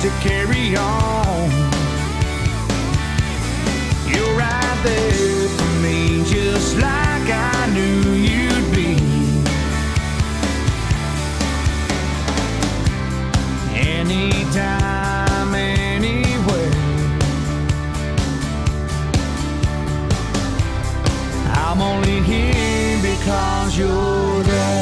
to carry on. You're right there for me, just like I knew you'd be. Anytime, anywhere, I'm only here because you're there.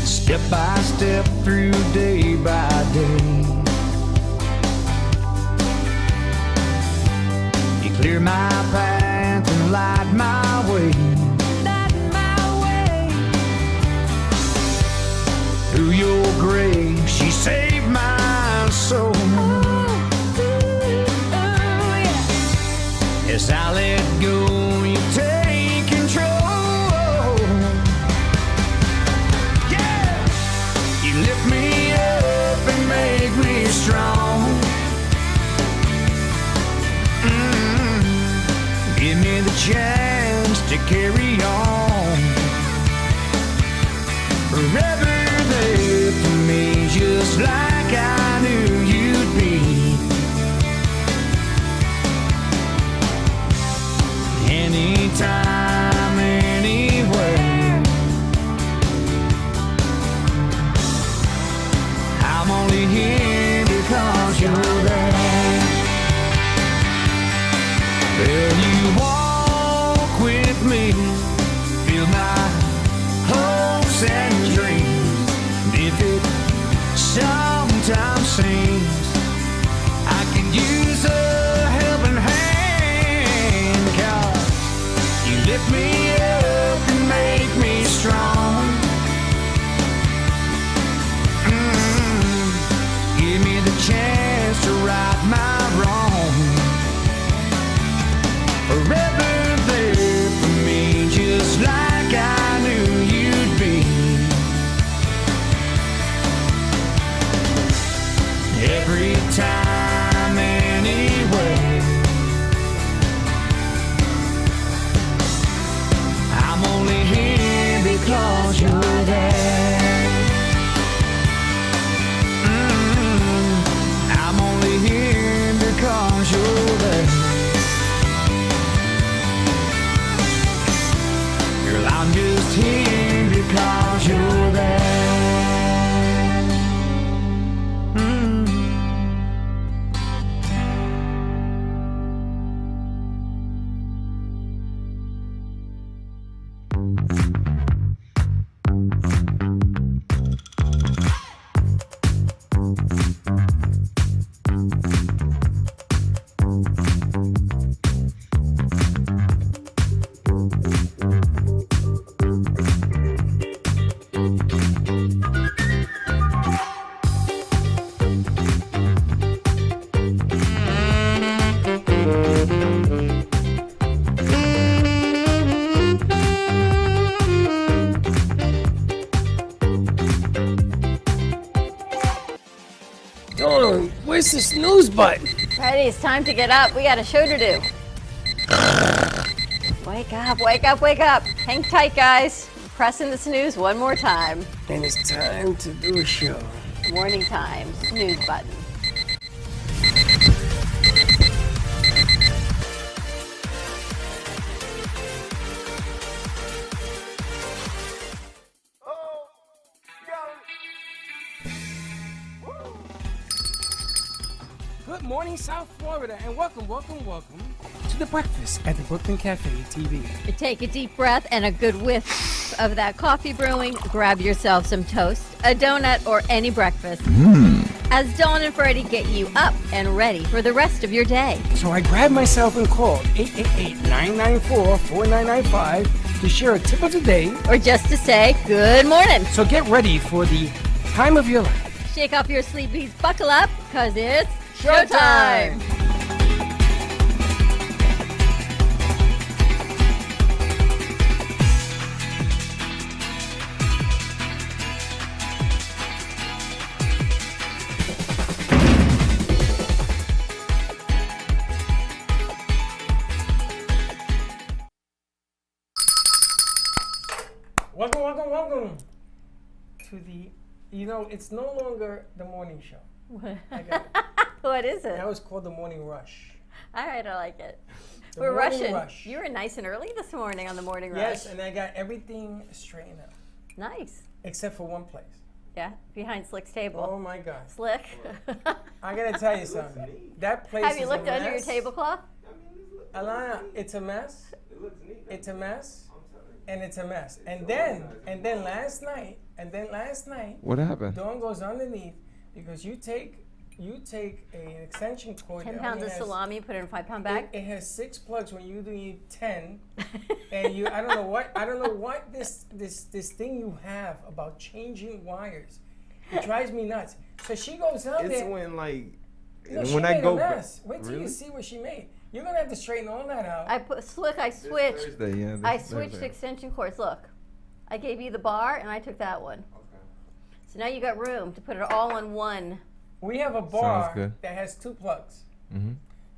Step by step through day by day, you clear my path and light my way. Through your grace, she saved my soul. As I let go, you take control. Yeah, you lift me up and make me strong. Give me the chance to carry on. Forever there for me, just like I knew you'd be. Anytime, anywhere, I'm only here because you're there. Will you walk with me, feel my hopes and dreams? If it sometimes seems I could use a helping hand, 'cause you lift me up and make me strong. Give me the chance to right my wrong. Forever there for me, just like I knew you'd be. Every time, anywhere, I'm only here because you're there. I'm only here because you're there. Girl, I'm just here because you're there. Where's the snooze button? Freddy, it's time to get up. We got a show to do. Wake up, wake up, wake up. Hang tight, guys. Pressing the snooze one more time. And it's time to do a show. Morning time, snooze button. Good morning, South Florida, and welcome to the breakfast at the Brooklyn Cafe TV. Take a deep breath and a good whiff of that coffee brewing. Grab yourself some toast, a donut, or any breakfast. As Dawn and Freddy get you up and ready for the rest of your day. So I grabbed myself and called 888-994-4995 to share a tip of the day. Or just to say good morning. So get ready for the time of your life. Shake off your sleepies, buckle up, because it's showtime! Welcome to the, it's no longer the morning show. I got it. What is it? That was called the morning rush. All right, I like it. The We're morning rushing. rush. You were nice and early this morning on the morning rush. Yes, and I got everything straightened out. Nice. Except for one place. Yeah, behind Slick's table. Oh my God. Slick. I gotta tell you something. That place Have you is looked a under your mess. tablecloth? Alana, it's a mess. It looks neat. It's a mess. And it's a mess. And then last night, What happened? Dawn goes underneath because you take an extension cord. 10 that pounds only of has- salami, put it in a 5-pound bag. It has 6 plugs when you need 10, and I don't know what this thing you have about changing wires. It drives me nuts. So she goes out It's there. when No, she when I made go a back. mess. Wait till Really? you see what she made. You're gonna have to straighten all that out. I switched. Thursday, yeah, I this switched Thursday. extension cords. Look, I gave you the bar and I took that one. Okay. So now you got room to put it all on one. We have a bar good. that has 2 plugs. Mm-hmm.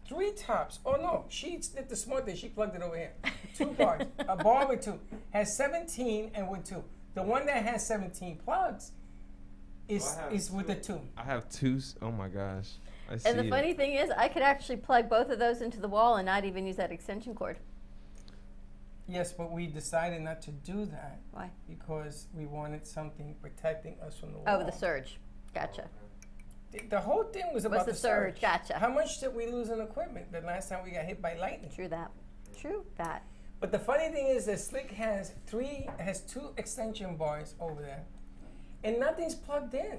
3 tops. Oh no, she did the smart thing. She plugged it over here. 2 bars. A bar with 2 has 17 and with 2. The one that has 17 plugs is with the 2. I have 2. Oh my gosh. I see And the it. funny thing is, I could actually plug both of those into the wall and not even use that extension cord. Yes, but we decided not to do that Why? because we wanted something protecting us from the wall. Oh, the surge. Gotcha. The whole thing was about the surge? Gotcha. How much did we lose in equipment the last time we got hit by lightning? True that. True that. But the funny thing is that Slick has 2 extension bars over there, and nothing's plugged in.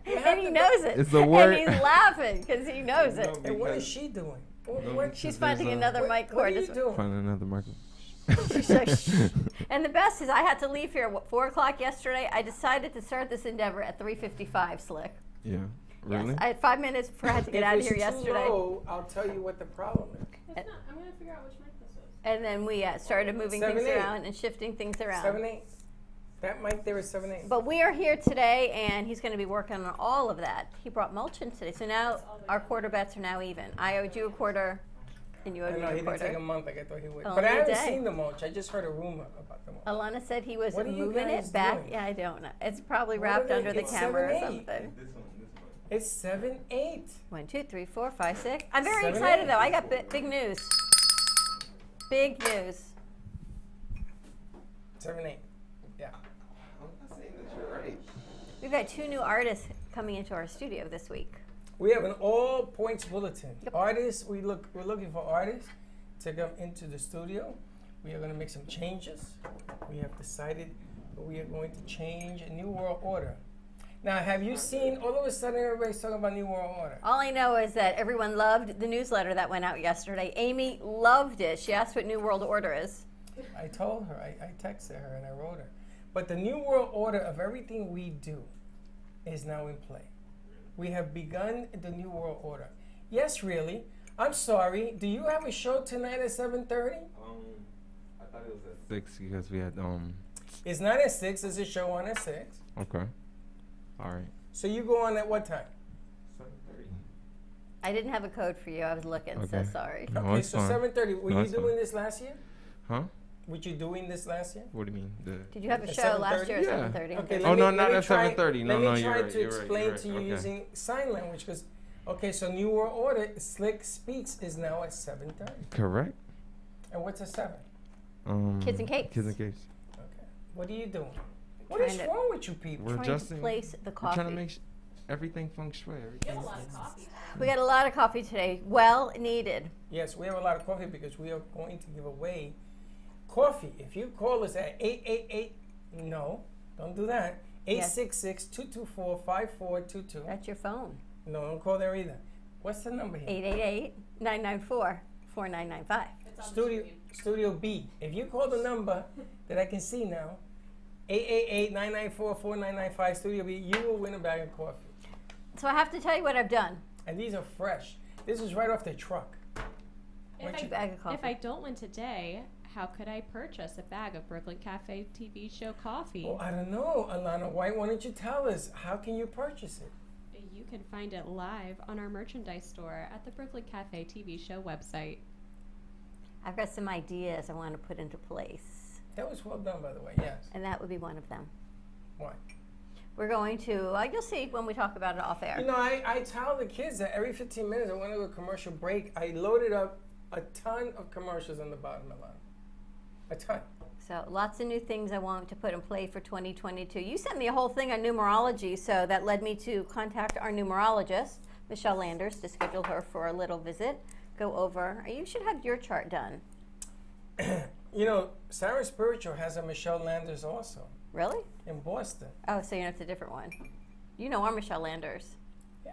And he knows it. It's the word- And he's laughing because he knows it. No, And what is Because- she doing? She's There's finding a- another What mic are cord. you doing? Find another market. She's like, "Shh." And the best is I had to leave here at 4 o'clock yesterday. I decided to start this endeavor at 3:55, Slick. Yeah. Really? Yes, I had 5 minutes before I had to get out of here If it's too yesterday. low, I'll tell you what the problem is. It's not. I'm gonna figure out which mic this is. And then we started moving 7, things 8. around and shifting things around. 7/8. That mic there is 7/8. But we are here today, and he's going to be working on all of that. He brought mulch in today, so now our quarter bets are now even. I owed you a quarter, and you I owed me know a he didn't take quarter. a month like I thought he would. Only But I a haven't day. seen the mulch. I just heard a rumor about the mulch. Alana said he was What are you moving guys it back. doing? Yeah, I don't know. It's probably What wrapped are they- under the it's camera or 7/8. something. This one. It's 7/8. 1, 2, 3, 4, 5, 6. I'm very 7, excited 8. though. I got big news. Big news. 7/8. Yeah. I'm not saying that you're right. We've got 2 new artists coming into our studio this week. We have an all points bulletin. Yep. Artists, we're looking for artists to come into the studio. We are going to make some changes. We have decided that we are going to change a New World Order. Now, have you seen, all of a sudden everybody's talking about New World Order. All I know is that everyone loved the newsletter that went out yesterday. Amy loved it. She asked what New World Order is. I told her, I texted her and I wrote her. But the New World Order of everything we do is now in play. We have begun the New World Order. Yes, really. I'm sorry. Do you have a show tonight at 7:30? I thought it was at 6 because we had It's not at 6. There's a show on at 6. Okay. All right. So you go on at what time? 7:30. I didn't have a code for you. I was looking, so Okay. sorry. No, Okay, it's so fine. 7:30. Were No, you it's fine. doing this last year? Huh? Were you doing this last year? What do you mean? Did you have a At show last 7:30? year at Yeah. 7:30? Okay, Oh, no, not let me at 7:30. No, Let no, me you're try right, to you're right, explain you're right. to you Okay. using sign language because, okay, so New World Order, Slick Speaks is now at 7:30. Correct. And what's at 7? Kids and Capes. Kids and Capes. Okay. What are you doing? What is Trying to- wrong with you people? We're Trying to adjusting. place the We're coffee. trying to make everything feng shui. You have Everything. a lot of coffee. We got a lot of coffee today. Well needed. Yes, we have a lot of coffee because we are going to give away coffee. If you call us at 888, no, don't do that. Yes. 866-224-5422. That's your phone. No, don't call there either. What's the number here? 888-994-4995. It's on Studio the screen. Studio B. If you call the number that I can see now, 888-994-4995, Studio B, you will win a bag of coffee. So I have to tell you what I've done. And these are fresh. This is right off the truck. If What I, you- Bag of coffee. if I don't win today, how could I purchase a bag of Brooklyn Cafe TV show coffee? Well, I don't know, Alana. Why don't you tell us? How can you purchase it? You can find it live on our merchandise store at the Brooklyn Cafe TV show website. I've got some ideas I want to put into place, That was well done, by the way. Yes. and that would be one of them. What? We're going to, you'll see when we talk about it off air. You know, I tell the kids that every 15 minutes I want to go to a commercial break. I loaded up a ton of commercials on the bottom of the line. A ton. So lots of new things I want to put in play for 2022. You sent me a whole thing on numerology, so that led me to contact our numerologist, Michelle Landers, to schedule her for a little visit. Go over. You should have your chart done. You know, Sarah Spiritual has a Michelle Landers also Really? in Boston. Oh, so you know it's a different one. You know our Michelle Landers. Yeah.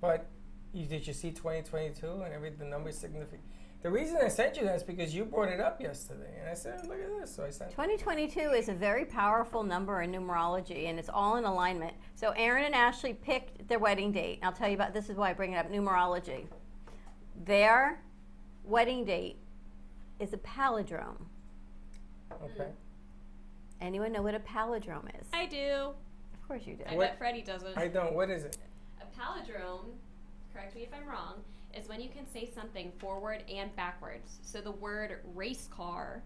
But did you see 2022 and the number is significant? The reason I sent you that is because you brought it up yesterday. And I said, look at this. So I sent 2022 is a very powerful number in numerology, and it's all in alignment. So Aaron and Ashley picked their wedding date. I'll tell you about this is why I bring it up, numerology. Their wedding date is a palindrome. Okay. Anyone know what a palindrome is? I do. Of course you do. I What? bet Freddy doesn't. I don't. What is it? A palindrome, correct me if I'm wrong, is when you can say something forward and backwards. So the word race car,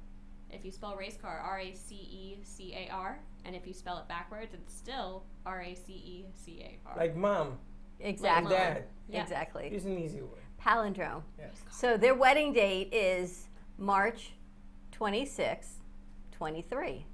if you spell race car, R-A-C-E-C-A-R, and if you spell it backwards, it's still R-A-C-E-C-A-R. Like mom. Exactly. Like dad. Yeah. Exactly. Use an easy word. Palindrome. Yes. So their wedding date is March 26th, 23.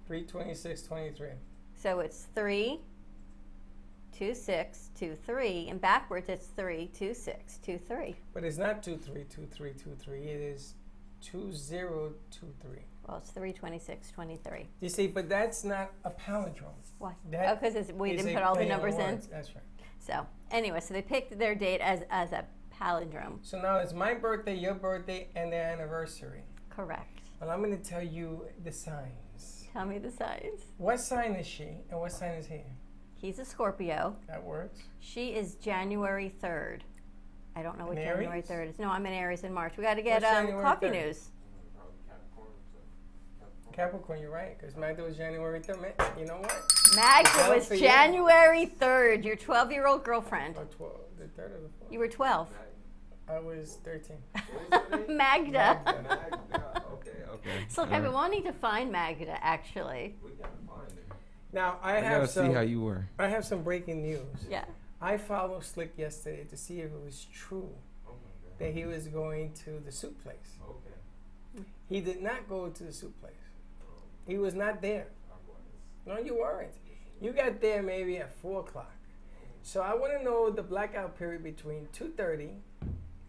3/26/23. So it's 3/26/23, and backwards it's 3/26/23. But it's not 232323. It is 2023. Well, it's 3/26/23. You see, but that's not a palindrome. Why? That Oh, because we is didn't a put all the play on numbers in. words. That's right. So anyway, so they picked their date as a palindrome. So now it's my birthday, your birthday, and their anniversary. Correct. Well, I'm going to tell you the signs. Tell me the signs. What sign is she and what sign is he? He's a Scorpio. That works. She is January 3rd. I don't know what An January Aries? 3rd is. No, I'm in Aries in March. We got to get What's January coffee 3rd? news. Capricorn, you're right, because Magda was January 3rd. You know what? Magda Well, was for you. January 3rd, your 12-year-old girlfriend. Or 12, the 3rd or the 4th? You were 12. I was 13. Magda. Okay. So I've been wanting to find Magda, actually. Now, I I gotta have see how you were. I have some breaking news. Yeah. I followed Slick yesterday to see if it was true that he was going to the soup place. He did not go to the soup place. He was not there. No, you weren't. You got there maybe at 4 o'clock. So I want to know the blackout period between 2:30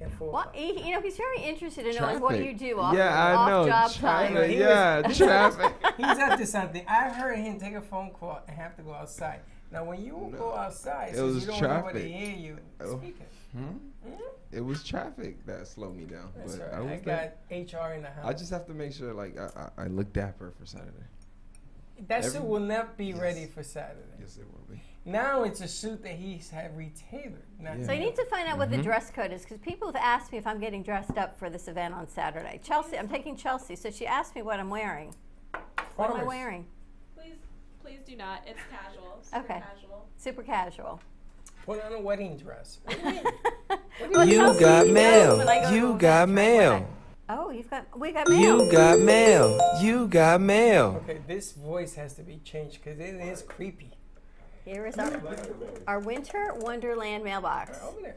and 4 Well, o'clock. you know, he's very interested in knowing what do you do off, Yeah, I off know. job Traffic, time. He yeah, traffic. He's up to something. I heard him take a phone call and have to go outside. Now, when you go outside, It since was you don't want nobody to traffic. hear you Oh. speaking. It was traffic that slowed me down. That's But all I right. was I there. got HR in the house. I just have to make sure, like, I look dapper for Saturday. That suit every- will not be Yes. ready for Saturday. Yes, it will be. Now it's a suit that he's had retailored. Not Yeah. So you need to find out what the dress code is, because people have asked me if I'm getting dressed up for this event on Saturday. Chelsea, I'm taking Chelsea, so she asked me what I'm wearing. What am I Farmers. wearing? Please do not. It's casual. Super Okay. casual. Super casual. Put on a wedding dress. What do you mean? Well, You Chelsea, got knows mail. when I go to You events, got right, mail. Oh, we got mail. You got mail. You got mail. Okay, this voice has to be changed because it is creepy. Here is our Winter Wonderland mailbox. Over there.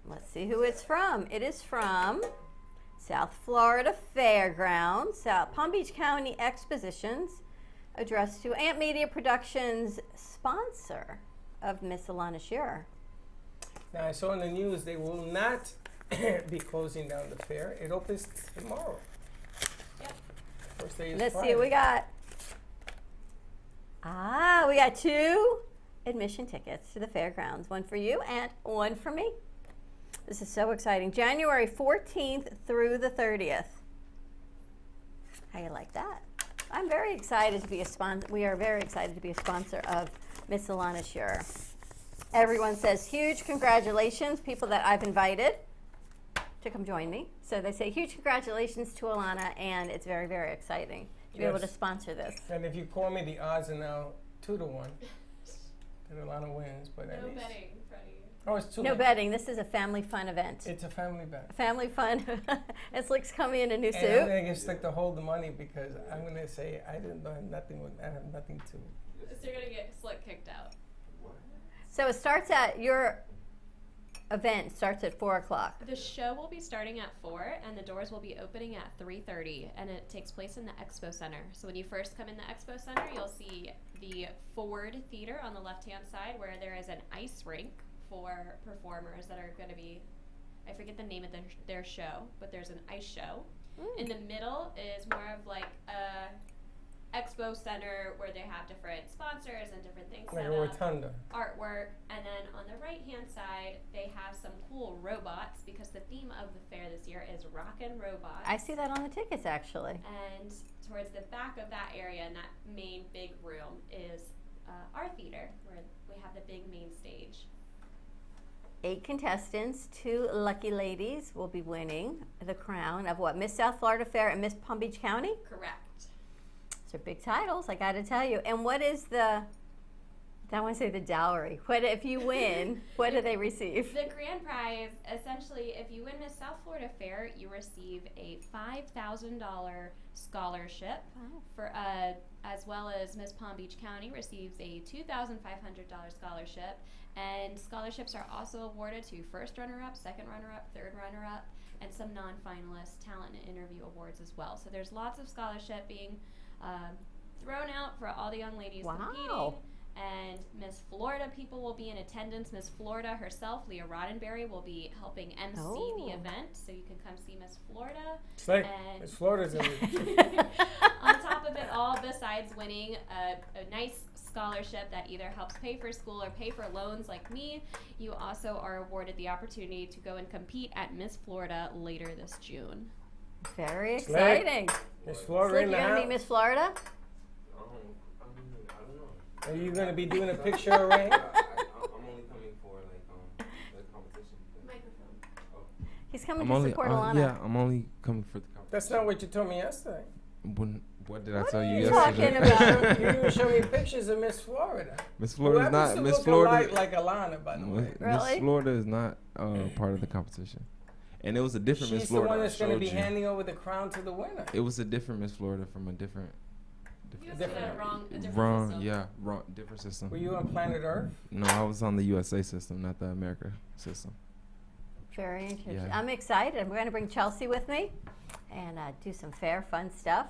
Let's see who it's from. It is from South Florida Fairgrounds, South Palm Beach County Expositions, addressed to Amp Media Productions, sponsor of Miss Alana Shearer. Now, I saw in the news they will not be closing down the fair. It opens tomorrow. Yep. First day is Let's Friday. see what we got. We got 2 admission tickets to the fairgrounds. One for you and one for me. This is so exciting. January 14th through the 30th. How you like that? I'm very excited to be a sponsor. We are very excited to be a sponsor of Miss Alana Shearer. Everyone says huge congratulations, people that I've invited to come join me. So they say huge congratulations to Alana, and it's very, very exciting to be able to Yes. sponsor this. And if you call me, the odds are now 2-1 that Alana wins. But at No least betting, Freddy. Oh, it's too No late. betting. This is a family fun event. It's a family bet. Family fun. And Slick's coming in a new And I'm suit. gonna get Slick to hold the money because I'm gonna say I didn't know nothing. I have nothing to. So you're gonna get Slick kicked out. So it starts at your event starts at 4 o'clock. The show will be starting at 4, and the doors will be opening at 3:30, and it takes place in the Expo Center. So when you first come in the Expo Center, you'll see the Ford Theater on the left-hand side, where there is an ice rink for performers that are going to be, I forget the name of their show, but there's an ice show. In the middle is more of like a Expo Center where they have different sponsors and different things Like set a up, rotunda. artwork, and then on the right-hand side, they have some cool robots because the theme of the fair this year is rockin' robots. I see that on the tickets, actually. And towards the back of that area in that main big room is our theater where we have the big main stage. 8 contestants, 2 lucky ladies will be winning the crown of what? Miss South Florida Fair and Miss Palm Beach County? Correct. Those are big titles, I got to tell you. And what is the, I want to say the dowry. What if you win, what do they receive? The grand prize, essentially, if you win Miss South Florida Fair, you receive a $5,000 scholarship for as well as Miss Palm Beach County receives a $2,500 scholarship, and scholarships are also awarded to first runner-up, second runner-up, third runner-up, and some non-finalist talent and interview awards as well. So there's lots of scholarship being thrown out for all the young ladies competing. And Miss Florida people will be in attendance. Miss Florida herself, Leah Roddenberry, will be helping MC the event, so you can come see Miss Florida. Slick. And Miss Florida's in on top of it all, besides winning a nice scholarship that either helps pay for school or pay for loans like me, you also are awarded the opportunity to go and compete at Miss Florida later this June. Very Slick. exciting. Miss Florida Slick, in you the going to house. meet Miss Florida? I don't know. Are you gonna be doing a picture array? I'm only coming for like the competition. Microphone. He's coming to support Alana. Yeah, I'm only coming for the competition. That's not what you told me yesterday. What did I tell you are you yesterday? talking about? You didn't show me pictures of Miss Florida. Miss Who Florida's happens not. to Miss look Florida. like Alana, by the way. Miss Really? Florida is not part of the competition, and it was a different Miss She's the Florida. one I that's going to showed be you. handing over the crown to the winner. It was a different Miss Florida from a different. You Different. said a different Wrong, system. yeah, wrong, different system. Were you on planet Earth? No, I was on the USA system, not the America system. Very interesting. Yeah. I'm excited. We're going to bring Chelsea with me and do some fair, fun stuff.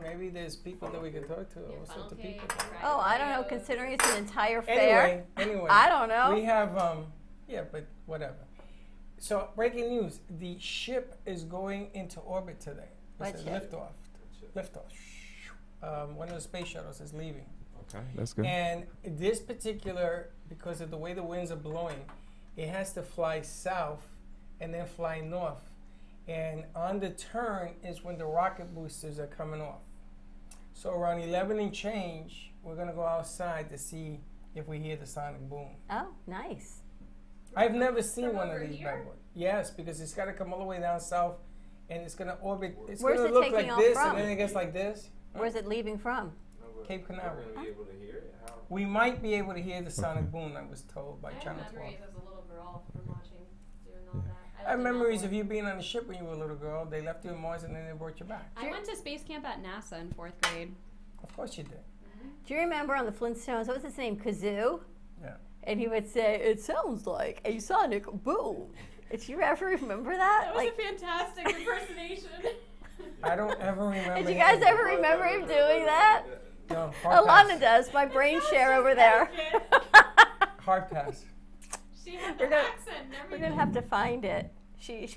Maybe there's people that we can talk to. All Funnel sorts of cake, people. fried Oh, I don't know. potatoes. Considering it's an entire fair. Anyway. I don't know. We have, yeah, but whatever. So, breaking news. The ship is going into orbit today. What It's a ship? liftoff. One of the space shuttles is leaving. Okay, that's good. And this particular, because of the way the winds are blowing, it has to fly south and then fly north. And on the turn is when the rocket boosters are coming off. So around 11 and change, we're going to go outside to see if we hear the sonic boom. Oh, nice. I've never seen From one of over these here? bad boys. Yes, because it's got to come all the way down south, and it's going to orbit. It's Where's going it to look taking like off this, from? and then it gets like this. Where's it leaving from? Cape Canaveral. We're gonna be able to hear it. How? We might be able to hear the sonic boom, I was told by I have Channel 12. memories as a little girl from watching, doing all that. I have lived in memories Melbourne. of you being on the ship when you were a little girl. They left you in Mars and then they brought you back. I went to space camp at NASA in 4th grade. Of course you did. Do you remember on the Flintstones, what was his name? Kazoo? Yeah. And he would say, it sounds like a sonic boom. Did you ever remember that? That was a fantastic impersonation. I don't ever remember. Did you guys him. ever remember him doing that? No, hard Alana pass. does, my brain share over there. Hard pass. She had We're the gonna- accent and We're everything. going to have to find it.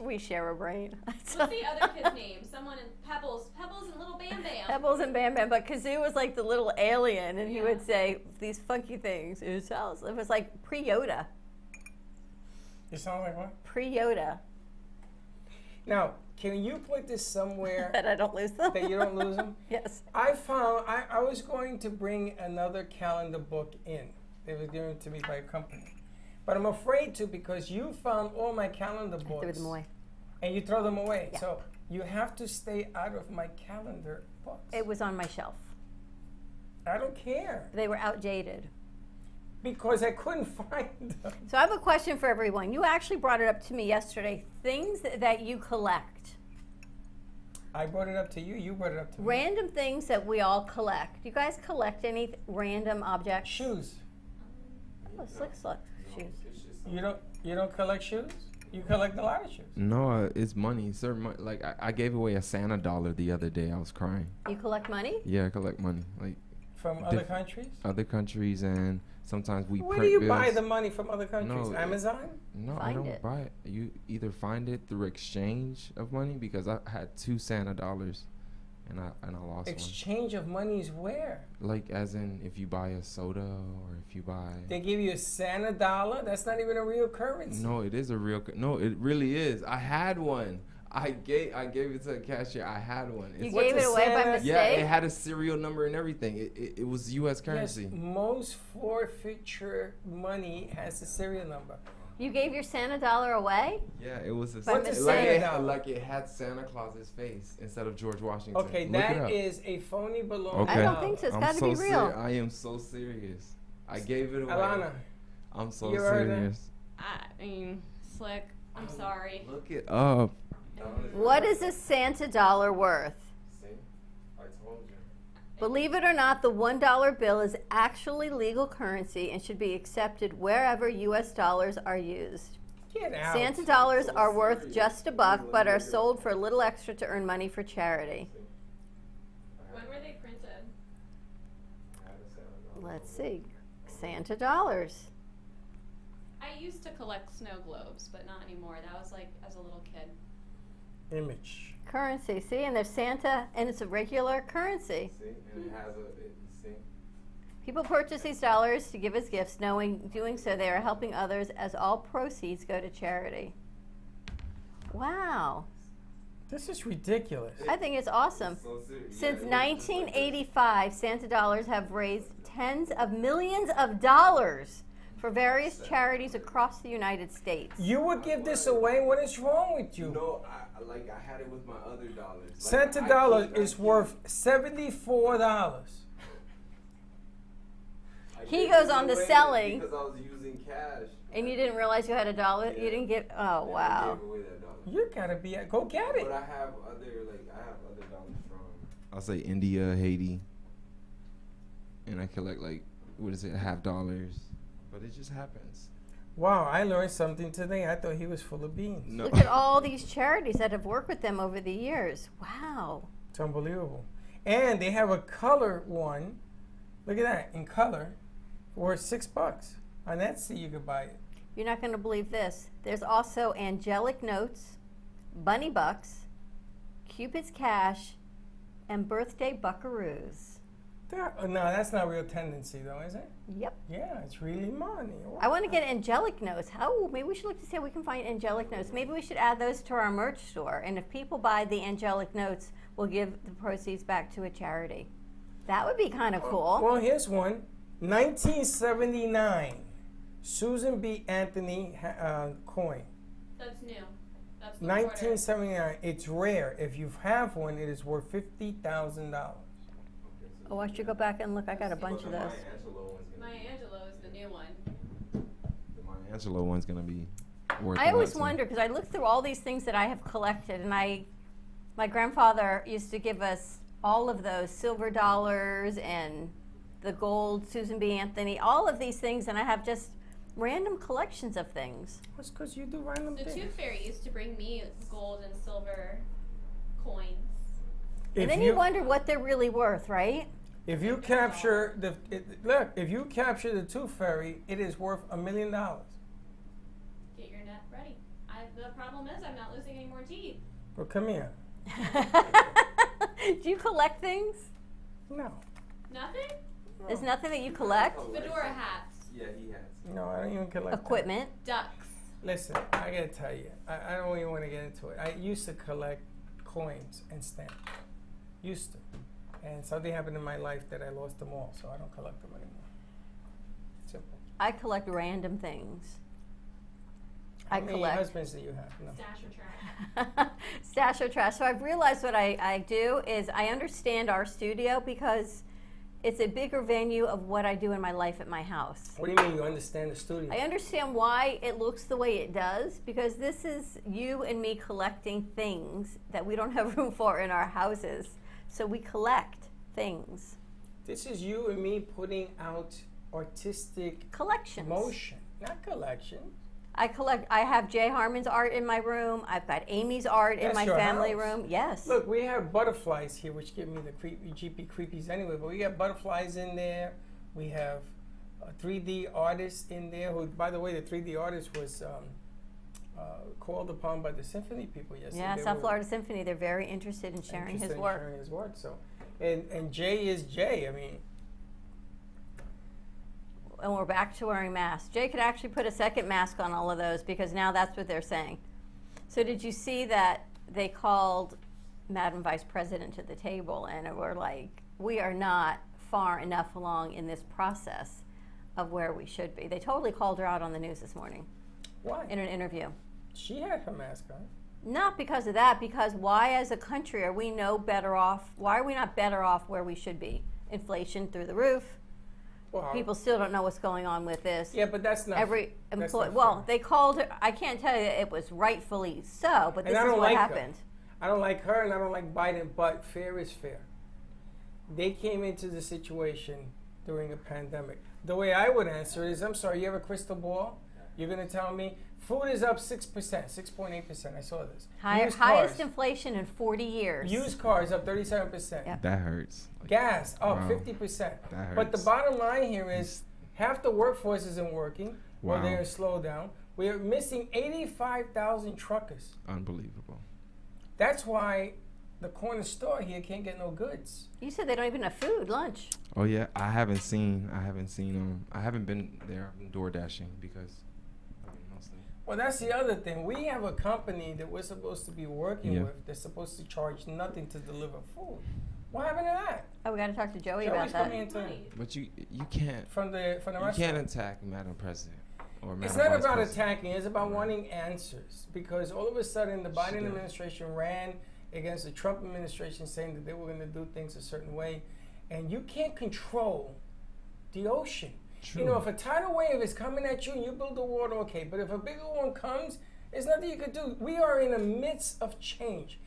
We share a brain. What's the other kid's name? Someone in Pebbles. Pebbles and Little Bam Bam. Pebbles and Bam Bam, but Kazoo was like the little alien, and he Yeah. would say these funky things. It was like pre-Yoda. You sound like what? Pre-Yoda. Now, can you put this somewhere That I don't lose them. that you don't lose them? Yes. I found I was going to bring another calendar book in. It was given to me by a company. But I'm afraid to because you found all my calendar books. Threw them away. And you throw them away. Yeah. So you have to stay out of my calendar books. It was on my shelf. I don't care. They were outdated. because I couldn't find them. So I have a question for everyone. You actually brought it up to me yesterday. Things that you collect. I brought it up to you. You brought it up to me. Random things that we all collect. Do you guys collect any random objects? Shoes. Oh, slick shoes. You don't collect shoes? You collect a lot of shoes. No, it's money. Certain like I gave away a Santa dollar the other day. I was crying. You collect money? Yeah, I collect money. Like From other countries? other countries, and sometimes we Where print do you bills. buy the money from other countries? No, Amazon? No, I Find don't it. buy it. You either find it through exchange of money, because I had 2 Santa dollars, and I lost Exchange of money is where? one. Like as in if you buy a soda or if you buy. They give you a Santa dollar? That's not even a real currency. No, it is a real. No, it really is. I had one. I gave it to a cashier. I had one. You What's gave a it away by Santa? mistake? Yeah, it had a serial number and everything. It was U.S. Yes, currency. most forfeiture money has a serial number. You gave your Santa dollar away? Yeah, it was a By What's a mistake. like Santa it, dollar? like it had Santa Claus's face instead of George Washington. Okay, Look it that up. is a phony baloney. Okay. I don't think so. It's I'm got to so be real. I am so serious. I gave it away. Alana, I'm so you heard that? serious. I mean, Slick, I'm sorry. Look it up. What is a Santa dollar worth? See? I told you. Believe it or not, the $1 bill is actually legal currency and should be accepted wherever U.S. dollars are used. get out. Santa dollars are worth just $1, but are sold for a little extra to earn money for charity. When were they printed? Let's see. Santa dollars. I used to collect snow globes, but not anymore. That was like as a little kid. Image. Currency. See, and there's Santa, and it's a regular currency. See? And it has see? People purchase these dollars to give as gifts, knowing doing so they are helping others, as all proceeds go to charity. Wow. This is ridiculous. I think it's awesome. So serious. Since 1985, Santa dollars have raised tens of millions of dollars for various charities across the United States. You would give this away? What is wrong with you? No, I had it with my other dollars. Santa dollar is worth $74. He goes on the selling. Because I was using cash. And you didn't realize you had a dollar? You didn't get, oh, wow. I gave away that dollar. You gotta be, go get it. But I have other dollars from. I'll say India, Haiti, and I collect $50. But it just happens. Wow, I learned something today. I thought he was full of beans. No. Look at all these charities that have worked with them over the years. Wow. It's unbelievable. And they have a color one. Look at that, in color, worth $6. On Etsy, you could buy it. You're not going to believe this. There's also angelic notes, bunny bucks, Cupid's cash, and birthday buckaroos. No, that's not real tendency, though, is it? Yep. Yeah, it's really money. Wow. I want to get angelic notes. Maybe we should look to see if we can find angelic notes. Maybe we should add those to our merch store. And if people buy the angelic notes, we'll give the proceeds back to a charity. That would be kind of cool. Well, here's one. 1979, Susan B. Anthony coin. That's new. That's the 1979. It's rare. If you have one, it is worth $50,000. Oh, I should go back and look. I got a bunch of those. Maya Angelou is the new one. The Maya Angelou one's gonna be worth. I always wonder, because I look through all these things that I have collected, and my grandfather used to give us all of those silver dollars and the gold Susan B. Anthony, all of these things, and I have just random collections of things. That's because you do random The things. Tooth Fairy used to bring me gold and silver coins. And then you wonder what they're really worth, right? If you capture if you capture the Tooth Fairy, it is worth $1 million. Get your net ready. The problem is I'm not losing any more teeth. Well, come here. Do you collect things? No, Nothing? There's nothing that you collect? Fedora hats. Yeah, he has. no, I don't even collect that. Equipment? Ducks. Listen, I gotta tell you, I don't even want to get into it. I used to collect coins and stamps. Used to. And something happened in my life that I lost them all, so I don't collect them anymore. Simple. I collect random things. I How many collect. husbands do you have? No. Stash or trash. Stash or trash. So I've realized what I do is I understand our studio because It's a bigger venue of what I do in my life at my house. What do you mean you understand the studio? I understand why it looks the way it does, because this is you and me collecting things that we don't have room for in our houses. So we collect things. This is you and me putting out artistic Collections. motion, not collection. I have Jay Harmon's art in my room. I've got Amy's art in That's my your family house. room. Yes. Look, we have butterflies here, which give me the creepy, GP creepies anyway, but we got butterflies in there. We have a 3D artist in there, who, by the way, the 3D artist was called upon by the symphony people yesterday. Yeah, They South were Florida Symphony. They're very interested in sharing interested his in work. sharing his work, so. And Jay is Jay, I mean. And we're back to wearing masks. Jay could actually put a second mask on all of those, because now that's what they're saying. So did you see that they called Madam Vice President to the table and were like, we are not far enough along in this process of where we should be. They totally called her out on the news this morning Why? in an interview. She had her mask on. Not because of that, because why as a country are we no better off? Why are we not better off where we should be? Inflation through the roof. Well, People still don't know what's going on with this. yeah, but that's not. Every that's employee, not well, fair. they called her, I can't tell you that it was rightfully so, but this And I is don't what like her. happened. I don't like her and I don't like Biden, but fair is fair. They came into the situation during a pandemic. The way I would answer it is, I'm sorry, you have a crystal ball? You're going to tell me food is up 6%, 6.8%. I saw this. Highest cars, inflation in 40 years. used cars up 37%. Yeah. That hurts. Like, Gas up Wow. 50%. That But the hurts. bottom line here is half the workforce isn't working, or Wow. they're in slowdown. We're missing 85,000 truckers. Unbelievable. That's why the corner store here can't get no goods. You said they don't even have food, lunch. Oh yeah, I haven't seen I haven't been there. I've been door dashing because mostly. Well, that's the other thing. We have a company that we're supposed to be working Yeah. with. They're supposed to charge nothing to deliver food. What happened to that? Oh, we got to talk to Joey Joey's about that. coming into But you can't from the you restaurant. can't attack Madam President or Madam It's not Vice about President. attacking. It's about wanting answers. Because all of a sudden, the Biden did. administration ran against the Trump administration, saying that they were going to do things a certain way, and you can't control the ocean. True. You know, if a tidal wave is coming at you and you build a wall, okay. But if a bigger one comes, there's nothing you could do. We are in the midst of change.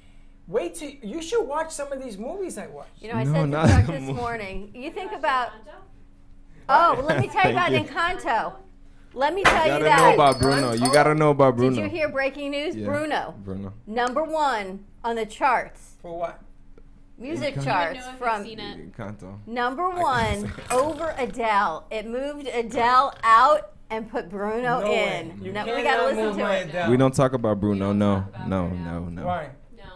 Wait till you should watch some of these movies I watch. You know, I No, said to not Chuck the this movie. morning, you think about, oh, let me tell you about Thank you. Encanto. Let me tell You you gotta know that. about Bruno. You gotta know about Bruno. Did you hear breaking news? Yeah. Bruno, Bruno. #1 on the charts, For what? music Encanto. charts know if you've from seen it. Kanto. #1 over Adele. It moved Adele out and put Bruno No way. in. You No, we cannot gotta listen move to my it. Adele. We don't talk about Bruno. don't No, talk about no, Bruno. no, no. Why?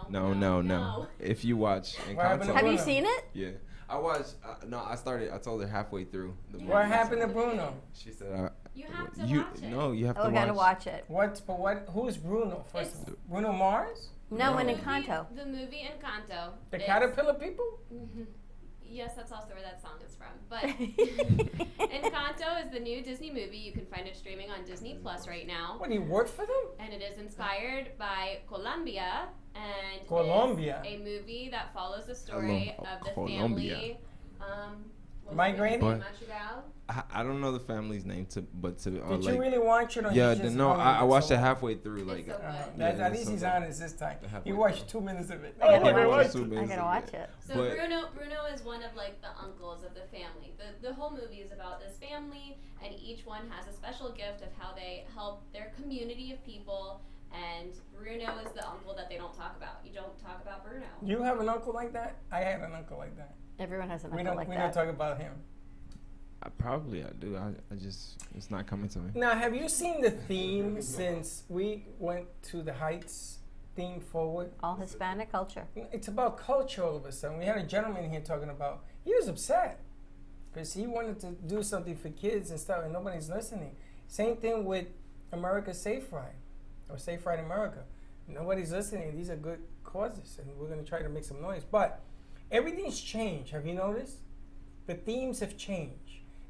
No. If you watch What happened to Have you Bruno? seen it? yeah. I watched. No, I told her halfway through the movie. What happened to Bruno? She said, You have to watch it. No, you have Oh, to we gotta watch. watch it. Who's Bruno? First It's- of all, Bruno Mars? No, in The movie- Encanto. The movie Encanto. The is- caterpillar people? Yes, that's also where that song is from. But Encanto is the new Disney movie. You can find it streaming on Disney Plus right now. What, he worked for them? And it is inspired by Colombia and Colombia. is a movie that follows the story of the Colombia. family. What was Migrating? it? But- Montreal? I don't know the family's name but Did like you really watch it? Or yeah, you just no, hung with I it watched so it long? halfway through. Like, so good. At Yeah, least so he's good. honest this time. Halfway You watched 2 minutes of it. I gotta Oh, watch what? it. I gotta watch it. So But- Bruno is one of like the uncles of the family. The whole movie is about this family, and each one has a special gift of how they help their community of people. And Bruno is the uncle that they don't talk about. You don't talk about Bruno. You have an uncle like that? I had an uncle like that. Everyone has an We uncle don't like we that. don't talk about him. I do. I just it's not coming to me. Now, have you seen the theme since we went to the Heights theme forward? All Hispanic culture. It's about culture all of a sudden. We had a gentleman here talking about, he was upset because he wanted to do something for kids and stuff and nobody's listening. Same thing with America Safe Ride or Safe Ride America. Nobody's listening. These are good causes and we're going to try to make some noise. But everything's changed. Have you noticed? The themes have changed.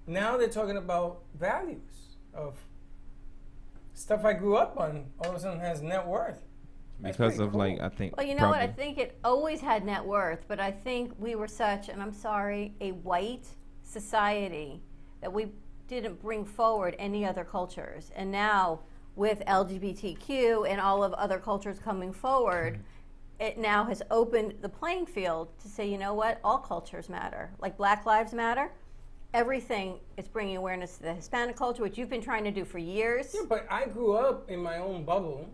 Now they're talking about values of stuff I grew up on. All of a sudden has net worth. That's because pretty of like cool. I think. Well, you know what? I probably- think it always had net worth, but I think we were such, and I'm sorry, a white society that we didn't bring forward any other cultures. And now with LGBTQ and all of other cultures coming forward, it now has opened the playing field to say, you know what? All cultures matter. Like Black Lives Matter. Everything is bringing awareness to the Hispanic culture, which you've been trying to do for years. Yeah, but I grew up in my own bubble.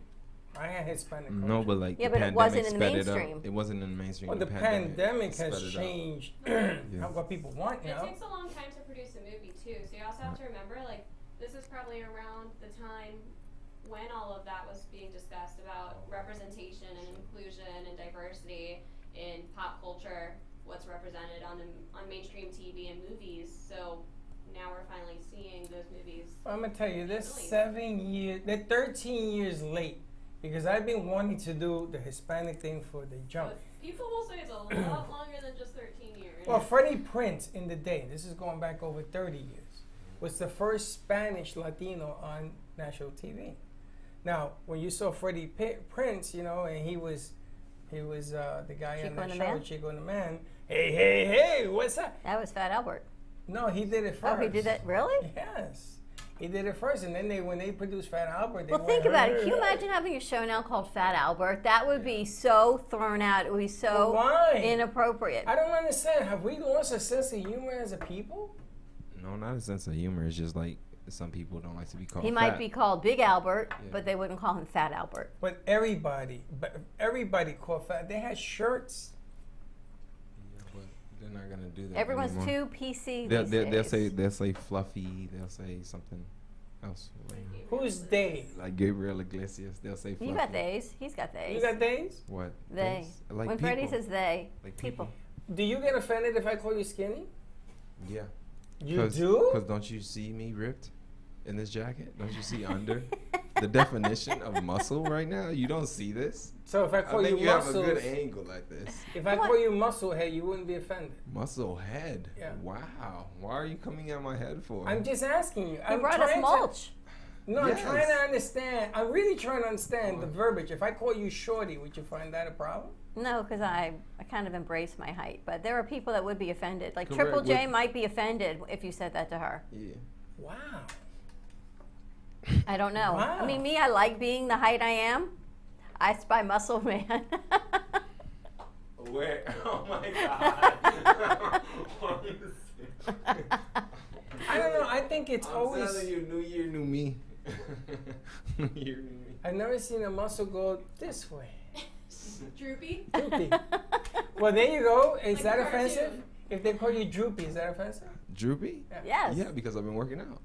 I had Hispanic culture. No, but like Yeah, the but it wasn't in the pandemic sped it up. mainstream. It wasn't in the mainstream. Well, the pandemic sped has it up. changed what people want It now. takes a long time to produce a movie too, so you also have to remember, like, this is probably around the time when all of that was being discussed about representation and inclusion and diversity in pop culture, what's represented on mainstream TV and movies. So now we're finally seeing those movies. I'm gonna tell you, they're Really? 7 years, they're 13 years late because I've been wanting to do the Hispanic thing for the jump. But people will say it's a lot longer than just 13 years. Well, Freddie Prinze in the day, this is going back over 30 years, was the first Spanish Latino on national TV. Now, when you saw Freddie Prinze, you know, and he was the guy Chico on that and the show, Man? Chico and the Man. Hey, what's up? That was Fat Albert. No, he did it first. Oh, he did that? Really? Yes. He did it first, and then when they produced Fat Albert, they Well, think went, about it. Can you imagine having a show now called Fat Albert? That would be so thrown out. It would be so Why? inappropriate. I don't understand. Have we lost a sense of humor as a people? No, not a sense of humor. It's just like some people don't like to be called. He might fat. be called Big Albert, Yeah. but they wouldn't call him Fat Albert. But everybody called fat. They had shirts. Yeah, but they're not gonna do that. Everyone's anymore. too PC They'll, these they'll days. they'll say fluffy. They'll say something else. Who's they? Like Gabriel Iglesias. They'll say fluffy. You got theys. He's got theys. You got days? What? They. Like when people. Freddie says they, Like people. Do you get offended if I call you skinny? Yeah. You do? Because don't you see me ripped in this jacket? Don't you see under the definition of muscle right now? You don't see this. So if I I call think you you have a muscles, good angle like this. if I call you muscle head, you wouldn't be offended. Muscle head. Yeah. Wow. Why are you coming at my head for? I'm just asking you. He I'm brought us trying mulch. No, Yes. I'm trying to understand. I'm really trying to understand the verbiage. If I call you shorty, would you find that a problem? No, because I kind of embrace my height. But there are people that would be offended. Like Correct. Triple J Would- might be offended if you said that to her. Yeah. Wow. I don't know. Wow. I mean, me, I like being the height I am. I spy muscle man. Where? Oh my God. I don't know. I think it's I'm always. telling you, new year, new me. New year, new me. I've never seen a muscle go this way. Droopy. Droopy. Well, there you go. Is Like that a offensive? cartoon. If they call you droopy, is that offensive? Droopy? Yes. Yeah, because I've been working out.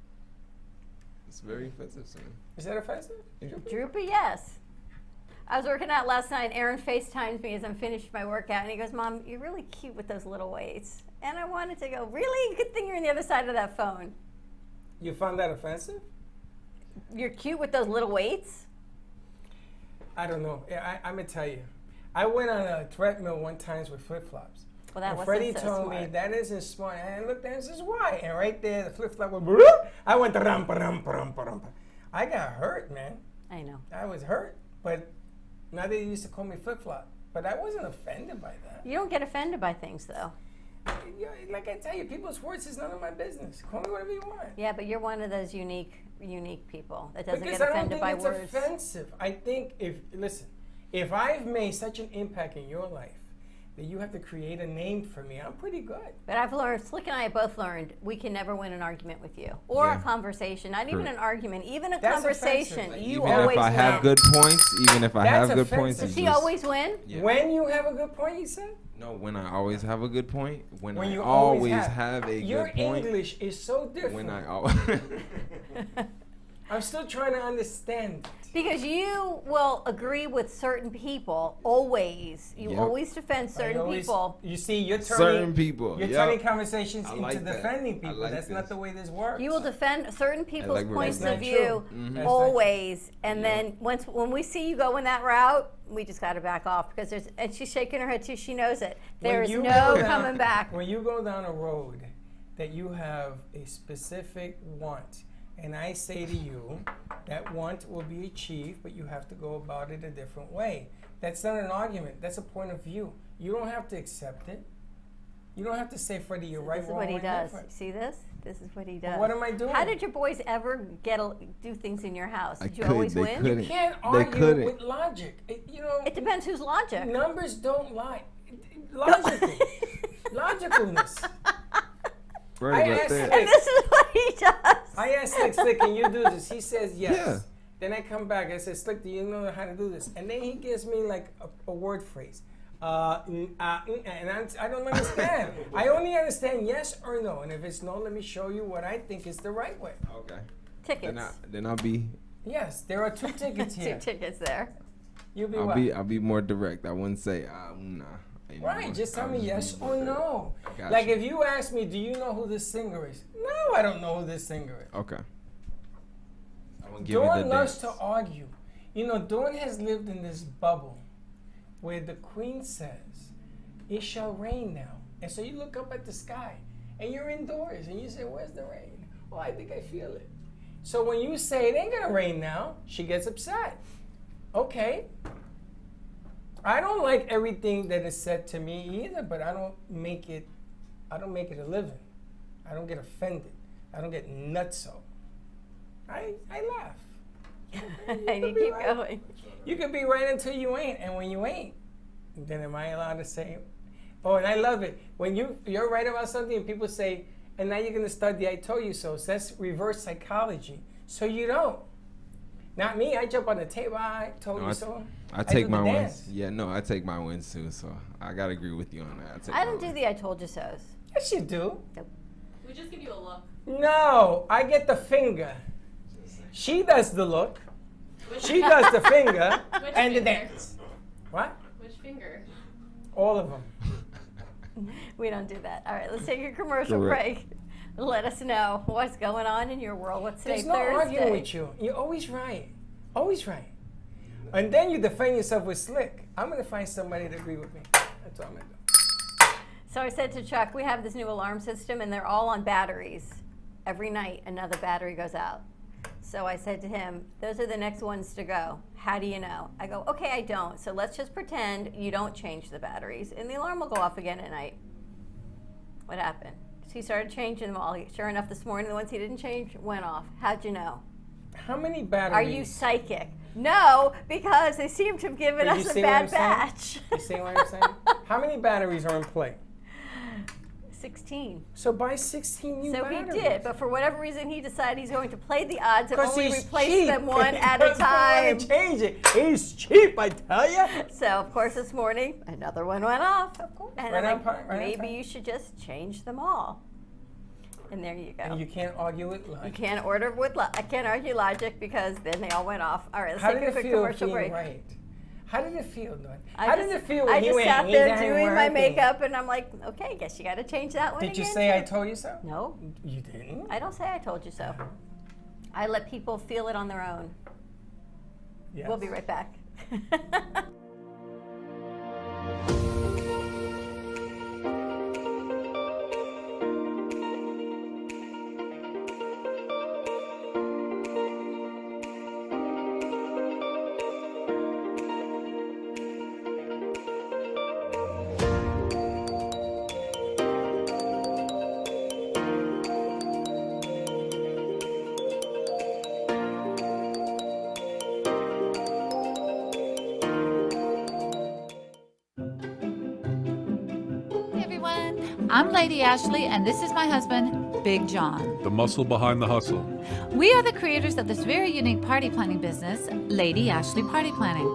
It's very offensive to me. Is that offensive? Droopy, yes. I was working out last night. Aaron FaceTimes me as I'm finished my workout, and he goes, "Mom, you're really cute with those little weights." And I wanted to go, "Really? Good thing you're on the other side of that phone. You found that offensive? You're cute with those little weights." I don't know. I'm gonna tell you. I went on a treadmill one time with flip flops. Well, that And wasn't Freddie so told me smart. that isn't smart. And I looked at it and says, why? And right there, the flip flop went, "Bloop." I went, rum, rum, rum, rum. I got hurt, man. I know. I was hurt. But now they used to call me flip flop. But I wasn't offended by that. You don't get offended by things, though. Yeah, like I tell you, people's words is none of my business. Call me whatever you want. Yeah, but you're one of those unique people that doesn't Because get I don't offended think by it's words. offensive. I think if I've made such an impact in your life that you have to create a name for me, I'm pretty good. But I've learned, Slick and I have both learned, we can never win an argument with you. Or a Yeah. conversation, not even an argument, even a That's conversation. offensive. You Even always if I win. have good points, even if I That's have good points, offensive. Does it's he just- always win? Yeah. When you have a good point, you said? No, when I always have a good point. When I You always have a Your good point. English is so different. When I always. I'm still trying to understand. Because you will agree with certain people, always. You Yep. always defend certain I always- people. You see, you're turning Certain people. You're yep. turning conversations I into like that. defending I people. like That's not this. the way this works. You will defend certain people's like where points that's of not view true. Mhm. That's not always, and Yeah. then when we see you going that route, we just got to back off because there's. And she's shaking her head too. She knows it. When There's you no go down- coming back. When you go down a road that you have a specific want, and I say to you that want will be achieved, but you have to go about it a different way. That's not an argument. That's a point of view. You don't have to accept it. You don't have to say, Freddie, you're right, This is wrong, what he or does. indifferent. See this? This is what he does. What am I doing? How did your boys ever do things in your house? Did you couldn't- always they win? couldn't. You can't They argue couldn't. with logic. It depends whose logic. Numbers don't lie. Logical. Logicalness. Right I about asked that. And this is what he does. I asked Slick, can you do this? He says yes. Yeah. Then I come back. I said, Slick, do you know how to do this? And then he gives me like a word phrase. And I don't understand. I only understand yes or no. And if it's no, let me show you what I think is the right way. Okay. Tickets. Then I'll be Yes, there are 2 tickets here. 2 tickets there. You'll be I'll what? be I'll be more direct. I wouldn't say nah. anymore. Right, just tell I'll me just yes be or more no. Gotcha. Like if you ask me, do you know who this singer is? No, I don't know who this singer is. Okay. I won't give you Dawn the loves dance. to argue. You know, Dawn has lived in this bubble where the queen says, it shall rain now. And so you look up at the sky and you're indoors and you say, where's the rain? Well, I think I feel it. So when you say it ain't gonna rain now, she gets upset. Okay. I don't like everything that is said to me either, but I don't make it a living. I don't get offended. I don't get nutso. I laugh. And you keep going. You can be right until you ain't, and when you ain't, then am I allowed to say, oh, and I love it. When you're right about something and people say, and now you're gonna start the I told you so. So that's reverse psychology. So you don't. Not me, I jump on the table, I told you so. I take do my the wins. dance. Yeah, no, I take my wins too. So I gotta agree with you on that. I don't do the I told you so's. Yes, you do. We just give you a look. No, I get the finger. She does the look. She does the finger Which and the finger? dance. What? Which finger? All of them. We don't do that. All right, let's take a commercial Correct. break. Let us know what's going on in your world. What's today, There's no Thursday? arguing with you. You're always right. Always right. And then you defend yourself with slick. I'm going to find somebody to agree with me. That's all I'm going to do. So I said to Chuck, we have this new alarm system, and they're all on batteries. Every night, another battery goes out. So I said to him, those are the next ones to go. How do you know? I go, okay, I don't. So let's just pretend you don't change the batteries, and the alarm will go off again at night. What happened? He started changing them all. Sure enough, this morning, the ones he didn't change went off. How'd you know? How many batteries? Are you psychic? No, because they seem to have given Did you us a see what I'm bad saying? batch. You see what I'm saying? How many batteries are in play? 16. So buy 16 new So batteries. he did, but for whatever reason, he decided he's going to play the odds and 'Cause only he's replace cheap. them one He at a doesn't wanna time. change it. He's cheap, I tell you. So, of course, this morning, another one went off. Of course. And Right I'm on like, time, right on maybe time. you should just change them all. And there you go. And you can't argue with You logic. can't order with I can't argue logic because then they all went off. All right, let's How take did a it quick feel commercial being break. right? How did it feel, Dawn? I How just- did it feel when I you just went, sat "Ain't there that doing my working?" makeup, and I'm like, okay, I guess you got to change that one Did you again, say I too. told you so? No, You didn't? I don't say I told you so. I let people feel it on their own. Yes. We'll be right back. Hey everyone, I'm Lady Ashley, and this is my husband, Big John. The muscle behind the hustle. We are the creators of this very unique party planning business, Lady Ashley Party Planning.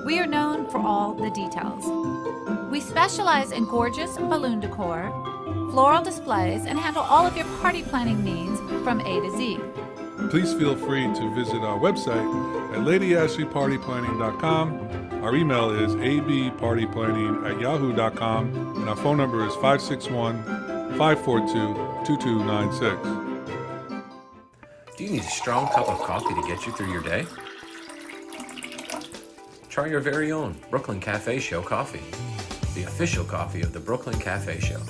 We are known for all the details. We specialize in gorgeous balloon decor, floral displays, and handle all of your party planning needs from A to Z. Please feel free to visit our website at ladyashleypartyplanning.com. Our email is abpartyplanning@yahoo.com, and our phone number is 561-542-2296. Do you need a strong cup of coffee to get you through your day? Try your very own Brooklyn Cafe Show coffee, the official coffee of the Brooklyn Cafe Show.